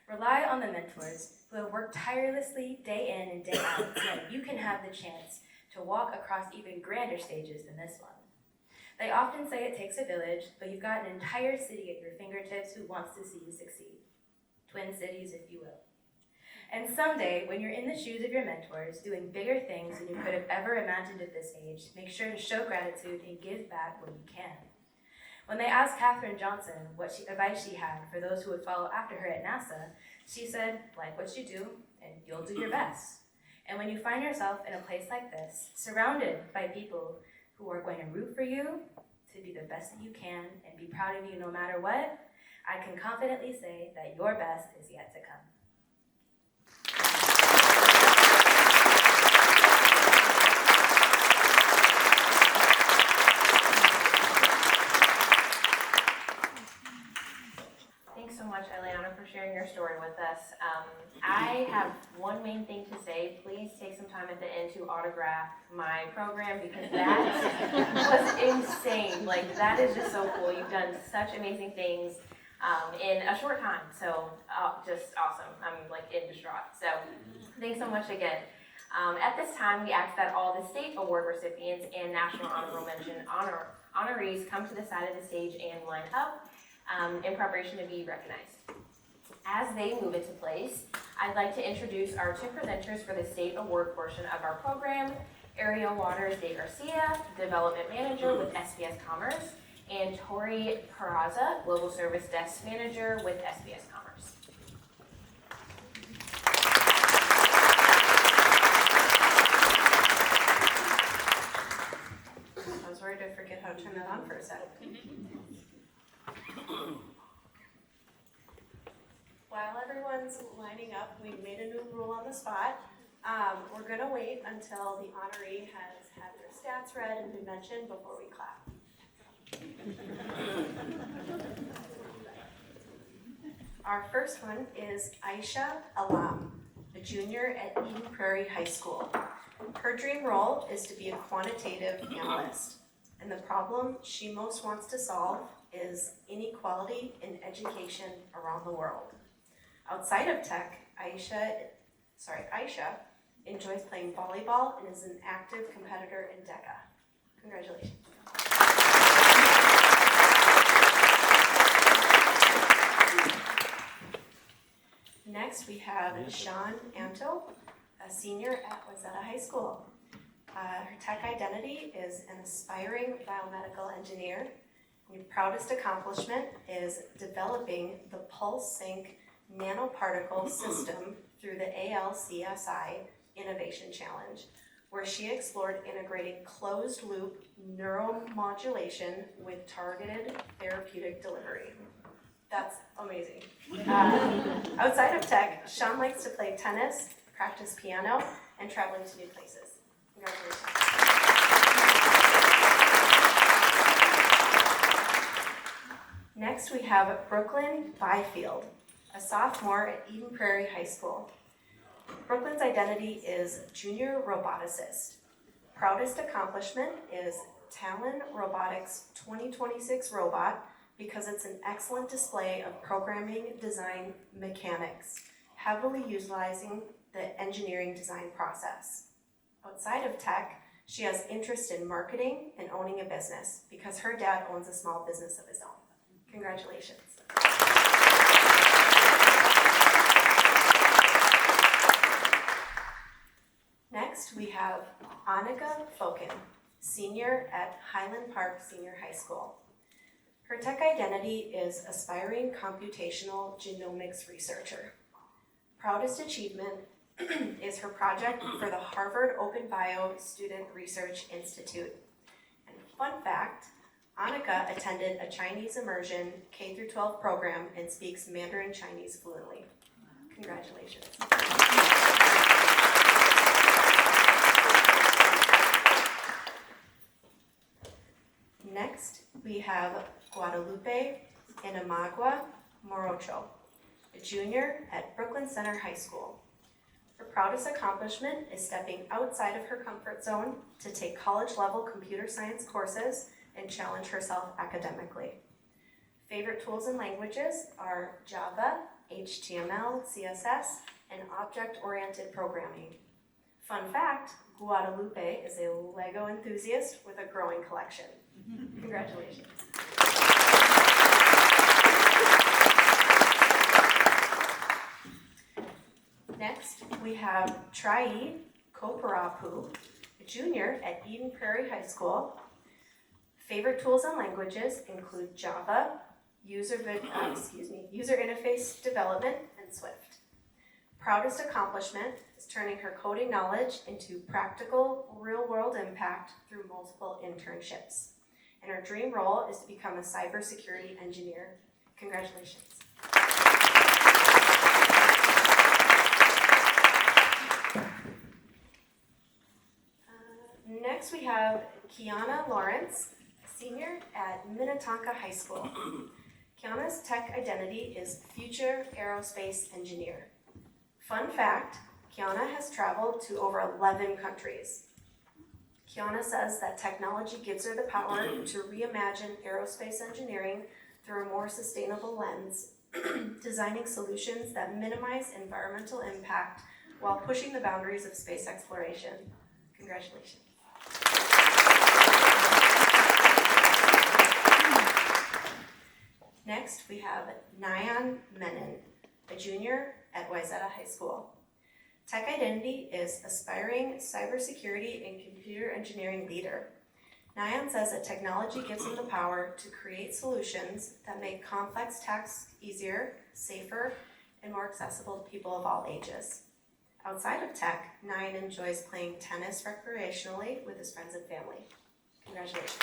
Rely on the mentors who have worked tirelessly day in and day out so that you can have the chance to walk across even grander stages than this one. They often say it takes a village, but you've got an entire city at your fingertips who wants to see you succeed. Twin cities, if you will. And someday, when you're in the shoes of your mentors, doing bigger things than you could have ever imagined at this age, make sure to show gratitude and give back when you can. When they asked Katherine Johnson what advice she had for those who would follow after her at NASA, she said, like what you do, and you'll do your best. And when you find yourself in a place like this, surrounded by people who are going to root for you to be the best that you can and be proud of you no matter what, I can confidently say that your best is yet to come. Thanks so much, Eliana, for sharing your story with us. I have one main thing to say. Please take some time at the end to autograph my program, because that was insane. Like, that is just so cool. You've done such amazing things in a short time. So just awesome. I'm like in distraught. So thanks so much again. At this time, we ask that all the state award recipients and national honorable mention honorees come to the side of the stage and line up in preparation to be recognized. As they move into place, I'd like to introduce our two presenters for the state award portion of our program: Ariel Waters de Garcia, Development Manager with SPS Commerce, and Tori Peraza, Global Service Desk Manager with SPS Commerce. I was worried I'd forget rule on the spot. We're gonna wait until the honoree has had their stats read and been mentioned before we clap. Our first one is Aisha Alam, a junior at Eden Prairie High School. Her dream role is to be a quantitative analyst, and the problem she most wants to solve is inequality in education around the world. Outside of tech, Aisha enjoys playing volleyball and is an active competitor in DECA. Congratulations. Next, we have Sean Anto, a senior at Wayzata High School. Her tech identity is an aspiring biomedical engineer. Her proudest accomplishment is developing the Pulse Sync nanoparticle system through the ALCSI Innovation Challenge, where she explored integrating closed-loop neuromodulation with targeted therapeutic delivery. That's amazing. Outside of tech, Sean likes to play tennis, practice piano, and traveling to new places. Congratulations. Next, we have Brooklyn Byfield, a sophomore at Eden Prairie High School. Brooklyn's identity is junior roboticist. Proudest accomplishment is Talon Robotics 2026 robot because it's an excellent display of programming design mechanics, heavily utilizing the engineering design process. Outside of tech, she has interest in marketing and owning a business because her dad owns a small business of his own. Congratulations. Next, we have Annika Foken, senior at Highland Park Senior High School. Her tech identity is aspiring computational genomics researcher. Proudest achievement is her project for the Harvard Open Bio Student Research Institute. And fun fact, Annika attended a Chinese immersion K-12 program and speaks Mandarin Chinese fluently. Congratulations. Next, we have Guadalupe Inamagua Morocho, a junior at Brooklyn Center High School. Her proudest accomplishment is stepping outside of her comfort zone to take college-level computer science courses and challenge herself academically. Favorite tools and languages are Java, HTML, CSS, and object-oriented programming. Fun fact, Guadalupe is a Lego enthusiast with a growing collection. Congratulations. Next, we have Trai Koparapu, a junior at Eden Prairie High School. Favorite tools and languages include Java, user interface development, and Swift. Proudest accomplishment is turning her coding knowledge into practical, real-world impact through multiple internships. And her dream role is to become a cybersecurity engineer. Congratulations. Next we have Kiana Lawrence, senior at Minnetonka High School. Kiana's tech identity is future aerospace engineer. Fun fact, Kiana has traveled to over 11 countries. Kiana says that technology gives her the power to reimagine aerospace engineering through a more sustainable lens, designing solutions that minimize environmental impact while pushing the boundaries of space exploration. Congratulations. Next, we have Nyan Menon, a junior at Wayzata High School. Tech identity is aspiring cybersecurity and computer engineering leader. Nyan says that technology gives him the power to create solutions that make complex tasks easier, safer, and more accessible to people of all ages. Outside of tech, Nyan enjoys playing tennis recreationally with his friends and family. Congratulations.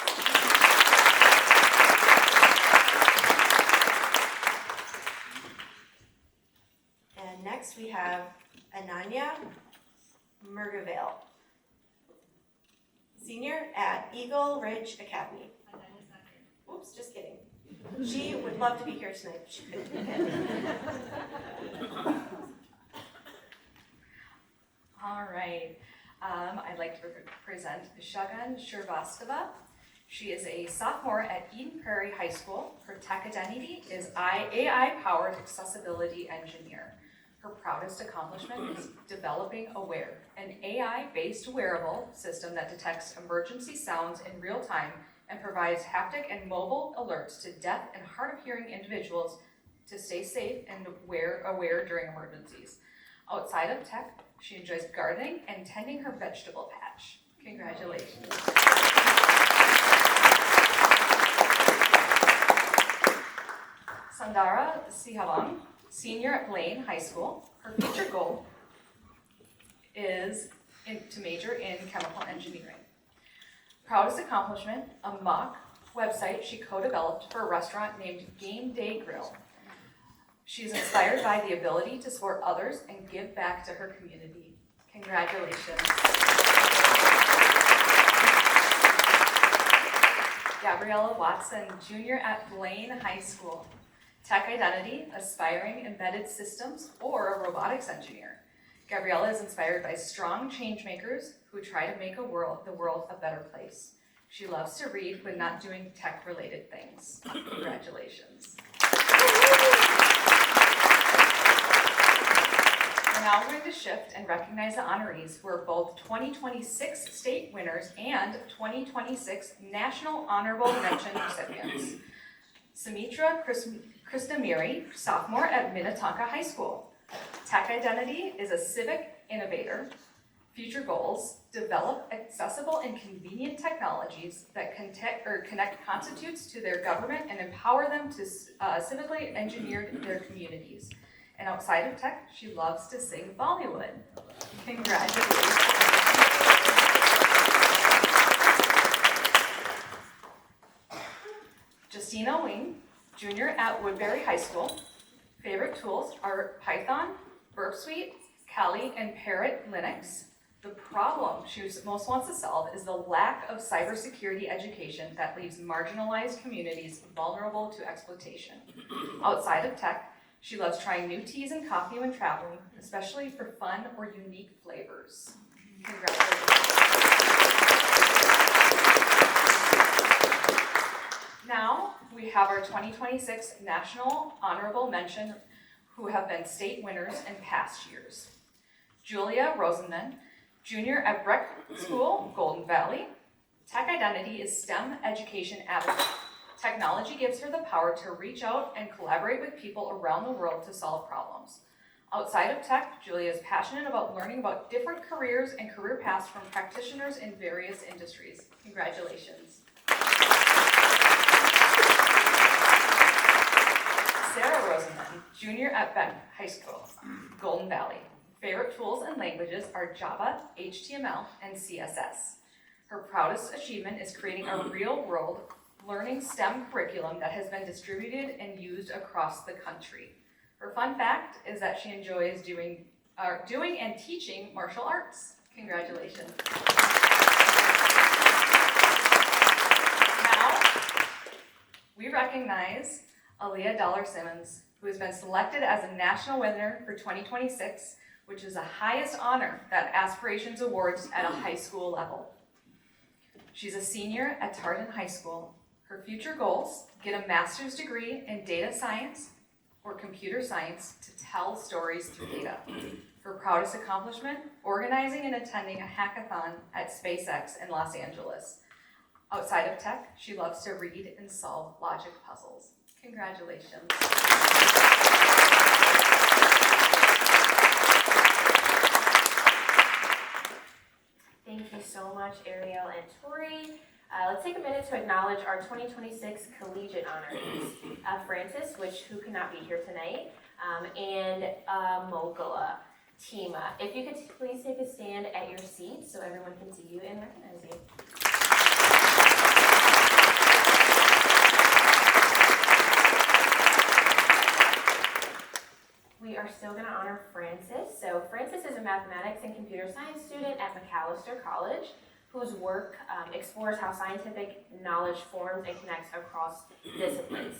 And next we have Anaya Anya Mergavale, senior at Eagle Ridge Academy. Oops, just kidding. She would love to be here tonight, but she couldn't make it. All right. I'd like to present Shagun Shrivastava. She is a sophomore at Eden Prairie High School. Her tech identity is AI-powered accessibility engineer. Her proudest accomplishment is developing Aware, an AI-based wearable system that detects emergency sounds in real time and provides haptic and mobile alerts to deaf and hard of hearing individuals to stay safe and aware during emergencies. Outside of tech, she enjoys gardening and tending her vegetable patch. Congratulations. Sandara Sihavam, senior at Blaine High School. Her future goal is to major in chemical engineering. Proudest accomplishment, a mock website she co-developed for a restaurant named Game Day Grill. She is inspired by the ability to support others and give back to her community. Congratulations. Gabriella Watson, junior at Blaine High School. Tech identity, aspiring embedded systems or a robotics engineer. Gabriella is inspired by strong change makers who try to make the world a better place. She loves to read when not doing tech-related things. Congratulations. We're now going to shift and recognize the honorees who are both 2026 state winners and 2026 National Honorable Mention recipients. Sumitra Krishnamiri, sophomore at Minnetonka High School. Tech identity is a civic innovator. Future goals, develop accessible and convenient technologies that connect constituents to their government and empower them to civically engineer their communities. And outside of tech, she loves to sing Bollywood. Congratulations. Justina Wing, junior at Woodbury High School. Favorite tools are Python, Burp Suite, Kali, and Parrot Linux. The problem she most wants to solve is the lack of cybersecurity education that leaves marginalized communities vulnerable to exploitation. Outside of tech, she loves trying new teas and coffee when traveling, especially for fun or unique flavors. Congratulations. Now, we have our 2026 National Honorable Mention who have been state winners in past years. Julia Rosenman, junior at Breck School, Golden Valley. Tech identity is STEM education advocate. Technology gives her the power to reach out and collaborate with people around the world to solve problems. Outside of tech, Julia is passionate about learning about different careers and career paths from practitioners in various industries. Congratulations. Sarah Rosenman, junior at Beck High School, Golden Valley. Favorite tools and languages are Java, HTML, and CSS. Her proudest achievement is creating a real-world learning STEM curriculum that has been distributed and used across the country. Her fun fact is that she enjoys doing and teaching martial arts. Congratulations. Now, we recognize Aaliyah Dollar-Simmons, who has been selected as a national winner for 2026, which is the highest honor that Aspirations awards at a high school level. She's a senior at Tartan High School. Her future goals, get a master's degree in data science or computer science to tell stories through data. Her proudest accomplishment, organizing and attending a hackathon at SpaceX in Los Angeles. Outside of tech, she loves to read and solve logic puzzles. Congratulations. Thank you so much, Ariel and Tori. Let's take a minute to acknowledge our 2026 collegiate honorees. Francis, who could not be here tonight, and Mogula. Tima, if you could please take a stand at your seat so everyone can see you and recognize you. We are still going to honor Francis. So Francis is a mathematics and computer science student at McAllister College whose work explores how scientific knowledge forms and connects across disciplines.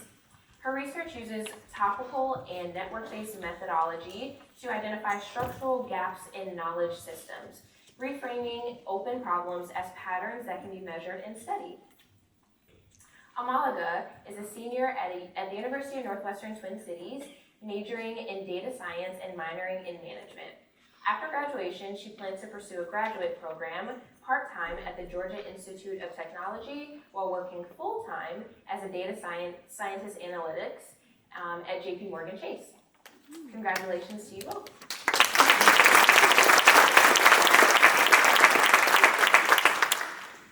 Her research uses topical and network-based methodology to identify structural gaps in knowledge systems, reframing open problems as patterns that can be measured and studied. Amalaga is a senior at the University of Northwestern Twin Cities, majoring in data science and minoring in management. After graduation, she plans to pursue a graduate program part-time at the Georgia Institute of Technology while working full-time as a data scientist analytics at JP Morgan Chase. Congratulations to you both.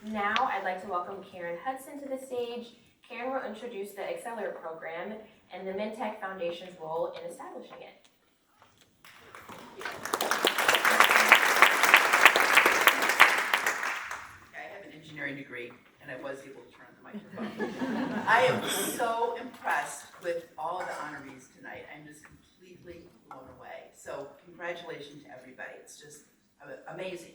Now I'd like to welcome Karen Hudson to the stage. Karen will introduce the Accelerate program and the MinTech Foundation's role in establishing it. I have an engineering degree, and I was able to turn on the microphone. I am so impressed with all of the honorees tonight. I'm just completely blown away. So congratulations to everybody. It's just amazing.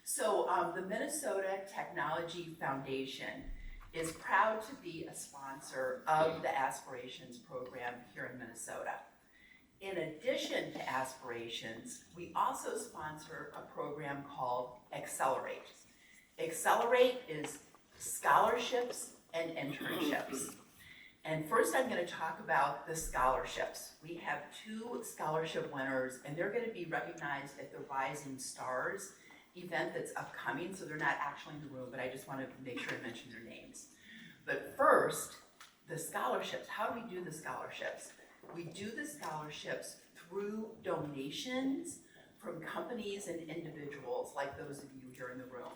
So the Minnesota Technology Foundation is proud to be a sponsor of the Aspirations program here in Minnesota. In addition to Aspirations, we also sponsor a program called Accelerate. Accelerate is scholarships and internships. And first I'm going to talk about the scholarships. We have 2 scholarship winners, and they're going to be recognized at the Rising Stars event that's upcoming, so they're not actually in the room, but I just want to make sure I mention their names. But first, the scholarships. How do we do the scholarships? We do the scholarships through donations from companies and individuals like those of you here in the room.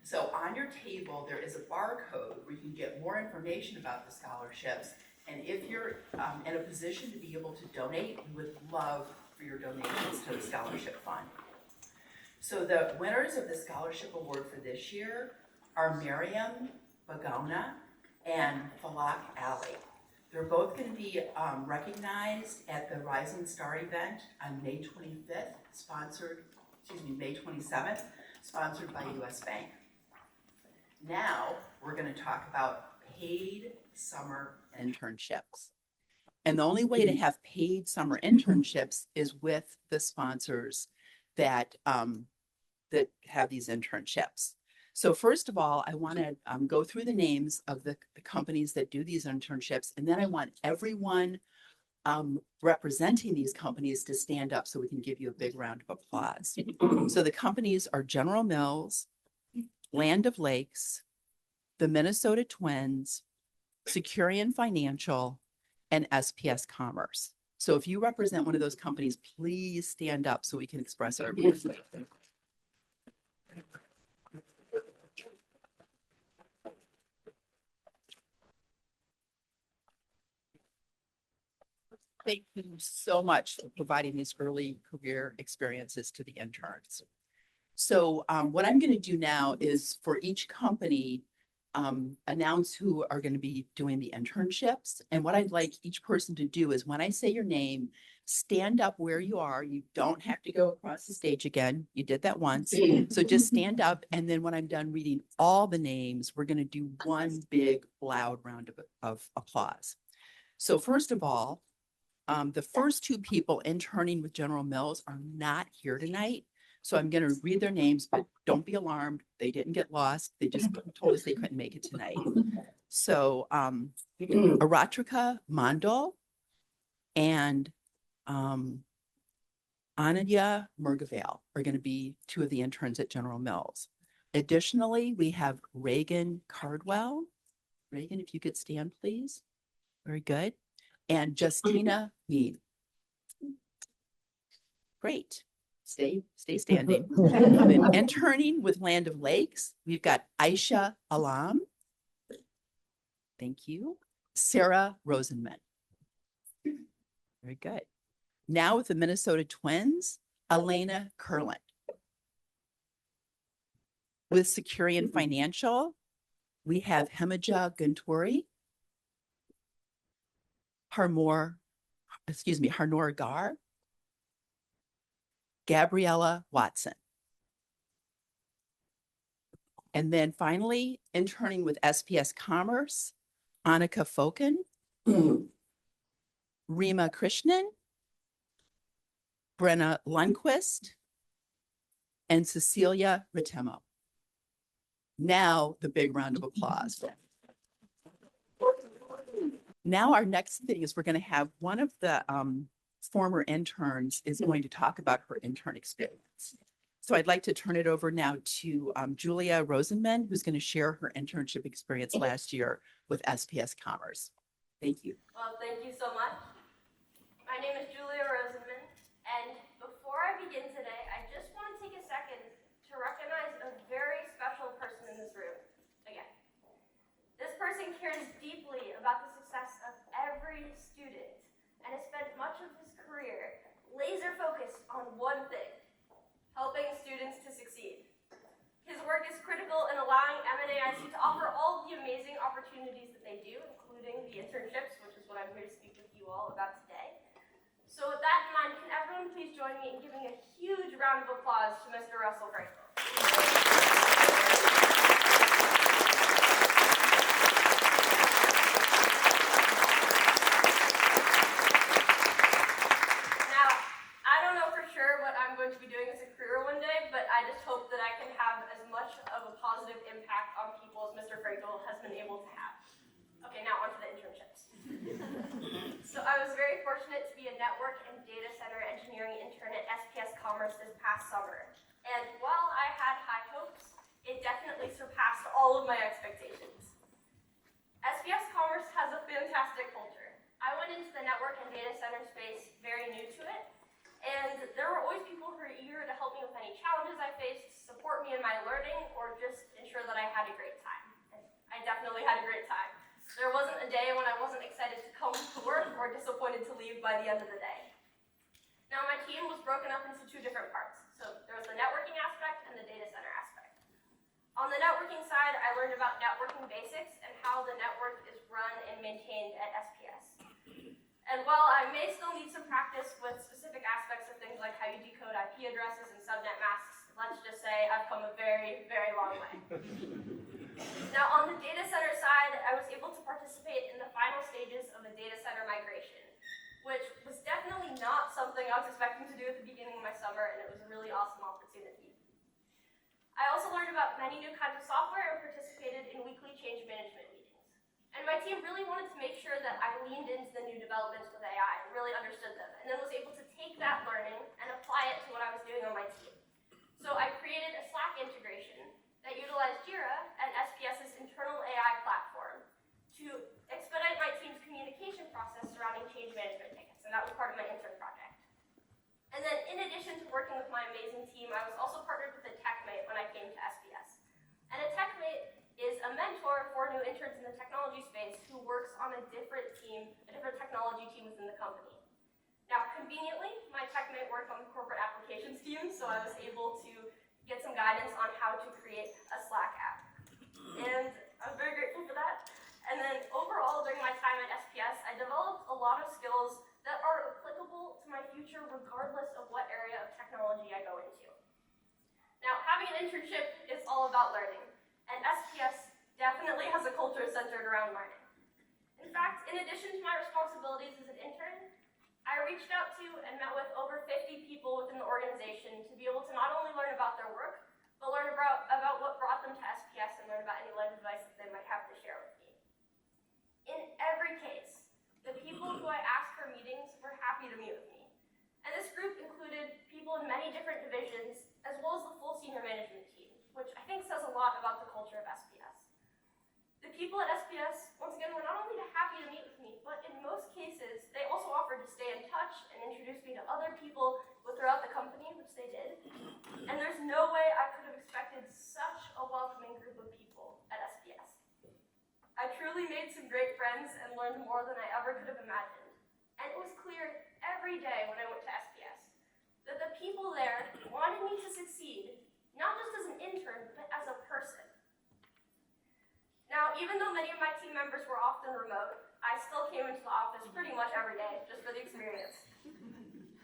So on your table, there is a barcode where you can get more information about the scholarships. And if you're in a position to be able to donate, we would love for your donations to the scholarship fund. So the winners of the scholarship award for this year are Miriam Bagona and Falak Ali. They're both going to be recognized at the Rising Star event on May 25th, May 27th, sponsored by US Bank. Now, we're going to talk about paid summer internships. And the only way to have paid summer internships is with the sponsors that that have these internships. So first of all, I want to go through the names of the companies that do these internships, and then I want everyone representing these companies to stand up so we can give you a big round of applause. So the companies are General Mills, Land of Lakes, the Minnesota Twins, Securian Financial, and SPS Commerce. So if you represent one of those companies, please stand up so we can express our views. Thank you so much for providing these early career experiences to the interns. So what I'm going to do now is for each company, announce who are going to be doing the internships. And what I'd like each person to do is when I say your name, stand up where you are. You don't have to go across the stage again. You did that once. So just stand up. And then when I'm done reading all the names, we're going to do one big loud round of applause. So first of all, the first 2 people interning with General Mills are not here tonight. So I'm going to read their names, but don't be alarmed. They didn't get lost. They just told us they couldn't make it tonight. So Aratrika Mondal and Ananya Murgavale are going to be 2 of the interns at General Mills. Additionally, we have Reagan Cardwell. Reagan, if you could stand, please. Very good. And Justina Mead. Great. Stay standing. Interning with Land of Lakes, we've got Aisha Alam. Thank you. Sarah Rosenman. Very good. Now with the Minnesota Twins, Elena Kurland. With Securian Financial, we have Hemaja Gunturi, Harnor Gar, Gabriella Watson. And then finally, interning with SPS Commerce, Annika Foken, Rima Krishnan, Brenna Lundquist, and Cecilia Ritemo. Now, the big round of applause. Now our next thing is we're going to have one of the former interns is going to talk about her intern experience. So I'd like to turn it over now to Julia Rosenman, who's going to share her internship experience last year with SPS Commerce. Thank you. Well, thank you so much. My name is Julia Rosenman, and before I begin today, I just want to take a second to recognize a very special person in this room. Again, this person cares deeply about the success of every student and has spent much of his career laser focused on one thing: helping students to succeed. His work is critical in allowing MNAIC to offer all the amazing opportunities that they do, including the internships, which is what I'm here to speak with you all about today. So with that in mind, can everyone please join me in giving a huge round of applause to Mr. Russell Frankel. Now, I don't know for sure what I'm going to be doing as a career one day, but I just hope that I can have as much of a positive impact on people as Mr. Frankel has been able to have. Okay, now on to the internships. So I was very fortunate to be a network and data center engineering intern at SPS Commerce this past summer. And while I had high hopes, it definitely surpassed all of my expectations. SPS Commerce has a fantastic culture. I went into the network and data center space very new to it, and there were always people who were eager to help me with any challenges I faced, support me in my learning, or just ensure that I had a great time. And I definitely had a great time. There wasn't a day when I wasn't excited to come to work or disappointed to leave by the end of the day. Now, my team was broken up into two different parts. So there was the networking aspect and the data center aspect. On the networking side, I learned about networking basics and how the network is run and maintained at SPS. And while I may still need some practice with specific aspects of things like how you decode IP addresses and subnet masks, let's just say I've come a very, very long way. Now, on the data center side, I was able to participate in the final stages of a data center migration, which was definitely not something I was expecting to do at the beginning of my summer, and it was a really awesome opportunity. I also learned about many new kinds of software and participated in weekly change management meetings. And my team really wanted to make sure that I leaned into the new developments with AI and really understood them, and then was able to take that learning and apply it to what I was doing on my team. So I created a Slack integration that utilized Jira and SPS's internal AI platform to expedite my team's communication process surrounding change management tickets, and that was part of my intern project. And then in addition to working with my amazing team, I was also partnered with a techmate when I came to SPS. And a techmate is a mentor for new interns in the technology space who works on a different team, a different technology team within the company. Now, conveniently, my techmate worked on the corporate applications team, so I was able to get some guidance on how to create a Slack app. And I'm very grateful for that. And then overall, during my time at SPS, I developed a lot of skills that are applicable to my future regardless of what area of technology I go into. Now, having an internship is all about learning, and SPS definitely has a culture centered around learning. In fact, in addition to my responsibilities as an intern, I reached out to and met with over 50 people within the organization to be able to not only learn about their work, but learn about what brought them to SPS and learn about any life advice that they might have to share with me. In every case, the people who I asked for meetings were happy to meet with me. And this group included people in many different divisions, as well as the full senior management team, which I think says a lot about the culture of SPS. The people at SPS, once again, were not only happy to meet with me, but in most cases, they also offered to stay in touch and introduce me to other people throughout the company, which they did. And there's no way I could have expected such a welcoming group of people at SPS. I truly made some great friends and learned more than I ever could have imagined. And it was clear every day when I went to SPS that the people there wanted me to succeed, not just as an intern, but as a person. Now, even though many of my team members were often remote, I still came into the office pretty much every day just for the experience.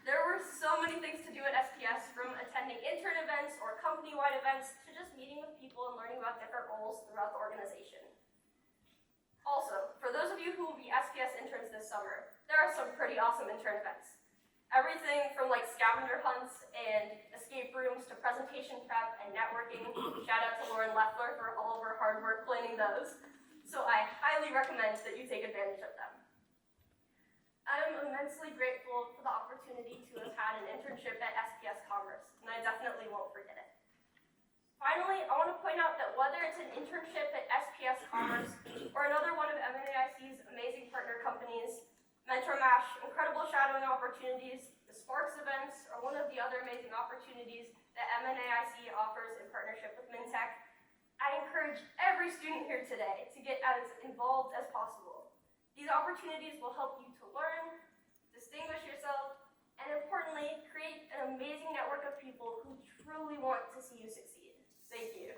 There were so many things to do at SPS, from attending intern events or company-wide events to just meeting with people and learning about different roles throughout the organization. Also, for those of you who will be SPS interns this summer, there are some pretty awesome intern events. Everything from like scavenger hunts and escape rooms to presentation prep and networking. Shout out to Lauren Leffler for all of her hard work planning those. So I highly recommend that you take advantage of them. I'm immensely grateful for the opportunity to have had an internship at SPS Commerce, and I definitely won't forget it. Finally, I want to point out that whether it's an internship at SPS Commerce or another one of MNAIC's amazing partner companies, Mentor Mash, incredible shadowing opportunities, the Sparks events, or one of the other amazing opportunities that MNAIC offers in partnership with MinTech, I encourage every student here today to get as involved as possible. These opportunities will help you to learn, distinguish yourself, and importantly, create an amazing network of people who truly want to see you succeed. Thank you.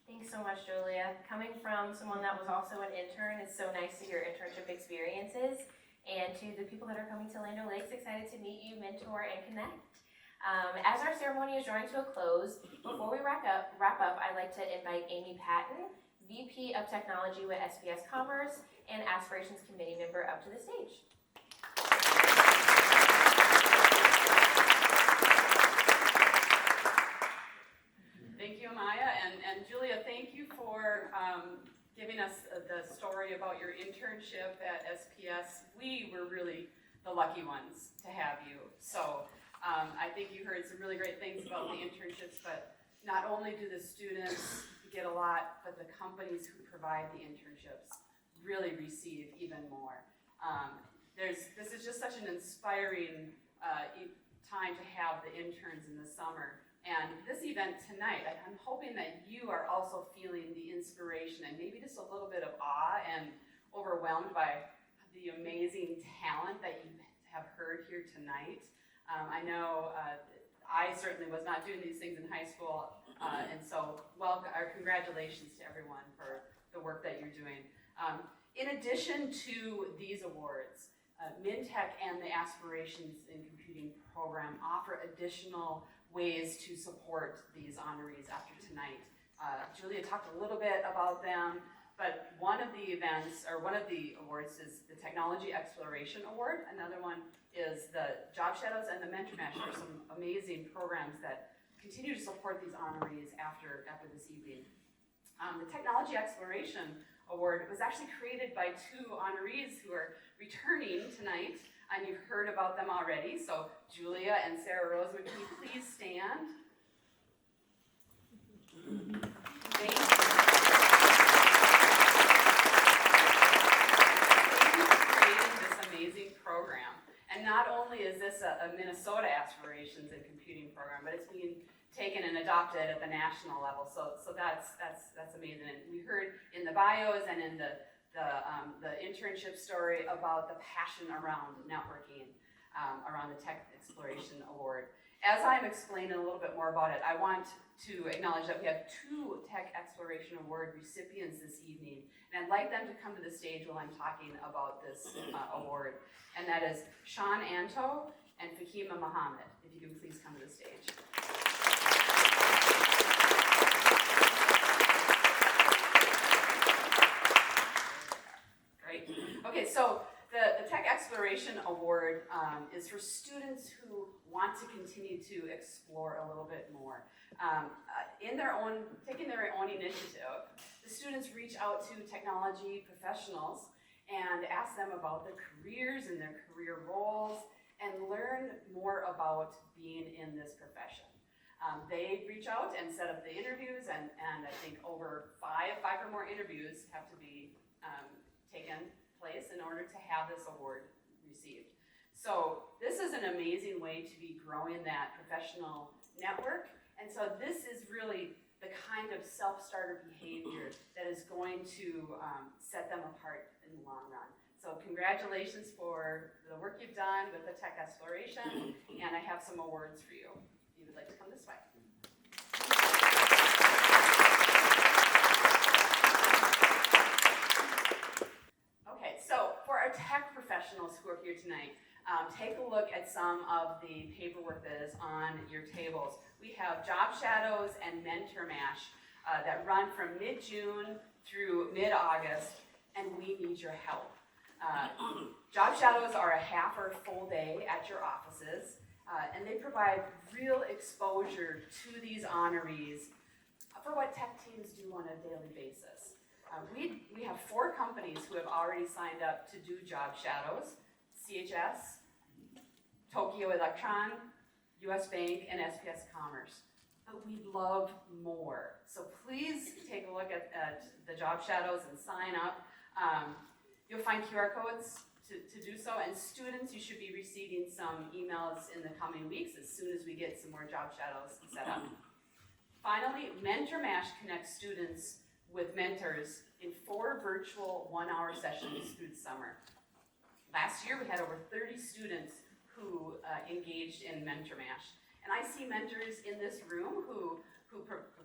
Thanks so much, Julia. Coming from someone that was also an intern, it's so nice to hear internship experiences. And to the people that are coming to Land O'Lakes, excited to meet you, mentor, and connect. As our ceremony is drawing to a close, before we wrap up, I'd like to invite Amy Patton, VP of Technology with SPS Commerce and Aspirations Committee member, up to the stage. Thank you, Amaya, and Julia, thank you for giving us the story about your internship at SPS. We were really the lucky ones to have you. So I think you heard some really great things about the internships, but not only do the students get a lot, but the companies who provide the internships really receive even more. This is just such an inspiring time to have the interns in the summer. And this event tonight, I'm hoping that you are also feeling the inspiration and maybe just a little bit of awe and overwhelmed by the amazing talent that you have heard here tonight. I know I certainly was not doing these things in high school, and so our congratulations to everyone for the work that you're doing. In addition to these awards, MinTech and the Aspirations in Computing program offer additional ways to support these honorees after tonight. Julia talked a little bit about them, but one of the events, or one of the awards, is the Technology Exploration Award. Another one is the Job Shadows and the Mentor Mash. Are some amazing programs that continue to support these honorees after this evening. The Technology Exploration Award was actually created by two honorees who are returning tonight, and you've heard about them already. So Julia and Sarah Roseman, can you please stand? Thank you. Thank you for creating this amazing program. And not only is this a Minnesota Aspirations in Computing program, but it's being taken and adopted at the national level. So that's amazing. And we heard in the bios and in the internship story about the passion around networking, around the Tech Exploration Award. As I'm explaining a little bit more about it, I want to acknowledge that we have two Tech Exploration Award recipients this evening, and I'd like them to come to the stage while I'm talking about this award, and that is Sean Anto and Fakima Mohammed. If you can please come to the stage. Great. Okay, so the Tech Exploration Award is for students who want to continue to explore a little bit more. Taking their own initiative, the students reach out to technology professionals and ask them about their careers and their career roles and learn more about being in this profession. They reach out and set up the interviews, and I think over five or more interviews have to be taken place in order to have this award received. So this is an amazing way to be growing that professional network, and so this is really the kind of self-starter behavior that is going to set them apart in the long run. So congratulations for the work you've done with the Tech Exploration, and I have some awards for you. If you would like to come this way. here tonight, take a look at some of the paperwork that is on your tables. We have job shadows and mentor mash that run from mid-June through mid-August, and we need your help. Job shadows are a half or full day at your offices, and they provide real exposure to these honorees for what tech teams do on a daily basis. We have 4 companies who have already signed up to do job shadows: CHS, Tokyo Electron, US Bank, and SPS Commerce. But we'd love more. So please take a look at the job shadows and sign up. You'll find QR codes to do so, and students, you should be receiving some emails in the coming weeks as soon as we get some more job shadows set up. Finally, Mentor Mash connects students with mentors in 4 virtual 1-hour sessions through the summer. Last year, we had over 30 students who engaged in Mentor Mash. And I see mentors in this room who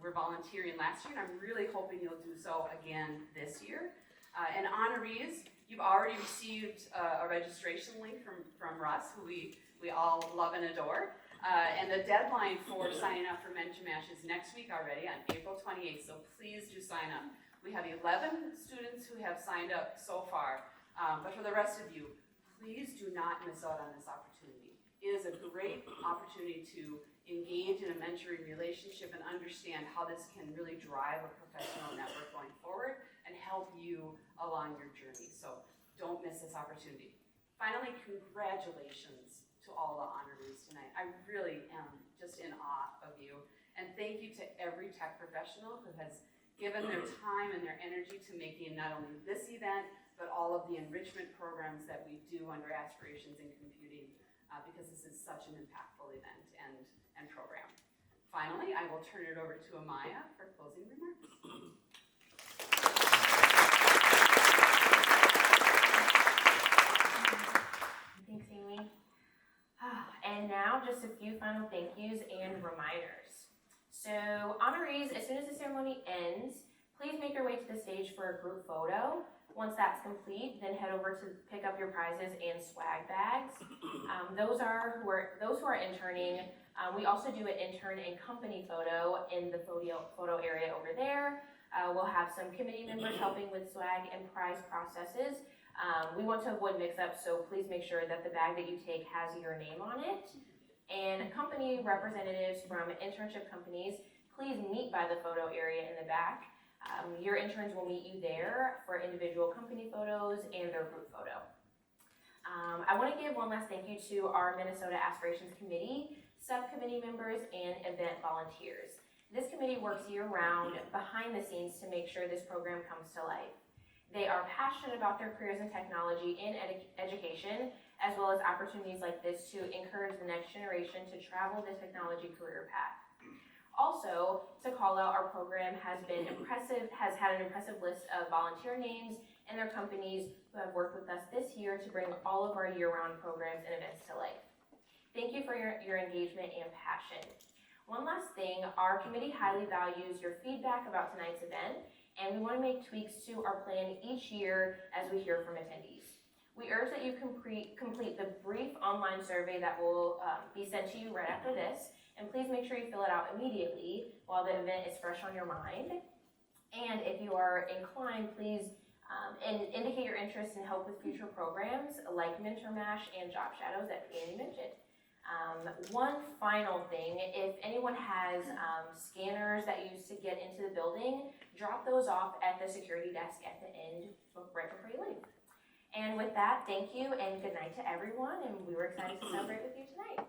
were volunteering last year, and I'm really hoping you'll do so again this year. And honorees, you've already received a registration link from Russ, who we all love and adore. And the deadline for signing up for Mentor Mash is next week already on April 28th, so please do sign up. We have 11 students who have signed up so far, but for the rest of you, please do not miss out on this opportunity. It is a great opportunity to engage in a mentoring relationship and understand how this can really drive a professional network going forward and help you along your journey. So don't miss this opportunity. Finally, congratulations to all the honorees tonight. I really am just in awe of you. And thank you to every tech professional who has given their time and their energy to making not only this event, but all of the enrichment programs that we do under Aspirations in Computing, because this is such an impactful event and program. Finally, I will turn it over to Amaya for closing remarks. Thanks, Amy. And now just a few final thank yous and reminders. So honorees, as soon as the ceremony ends, please make your way to the stage for a group photo. Once that's complete, then head over to pick up your prizes and swag bags. Those who are interning. We also do an intern and company photo in the photo area over there. We'll have some committee members helping with swag and prize processes. We want to avoid mix-ups, so please make sure that the bag that you take has your name on it. And company representatives from internship companies, please meet by the photo area in the back. Your interns will meet you there for individual company photos and their group photo. I want to give one last thank you to our Minnesota Aspirations Committee, subcommittee members, and event volunteers. This committee works year-round behind the scenes to make sure this program comes to life. They are passionate about their careers in technology and education, as well as opportunities like this to encourage the next generation to travel the technology career path. Also, to call out, our program has had an impressive list of volunteer names and their companies who have worked with us this year to bring all of our year-round programs and events to life. Thank you for your engagement and passion. One last thing, our committee highly values your feedback about tonight's event, and we want to make tweaks to our plan each year as we hear from attendees. We urge that you complete the brief online survey that will be sent to you right after this, and please make sure you fill it out immediately while the event is fresh on your mind. And if you are inclined, please indicate your interest in help with future programs like Mentor Mash and Job Shadows that Annie mentioned. One final thing, if anyone has scanners that you use to get into the building, drop those off at the security desk at the end right before you leave. And with that, thank you and good night to everyone, and we were excited to celebrate with you tonight.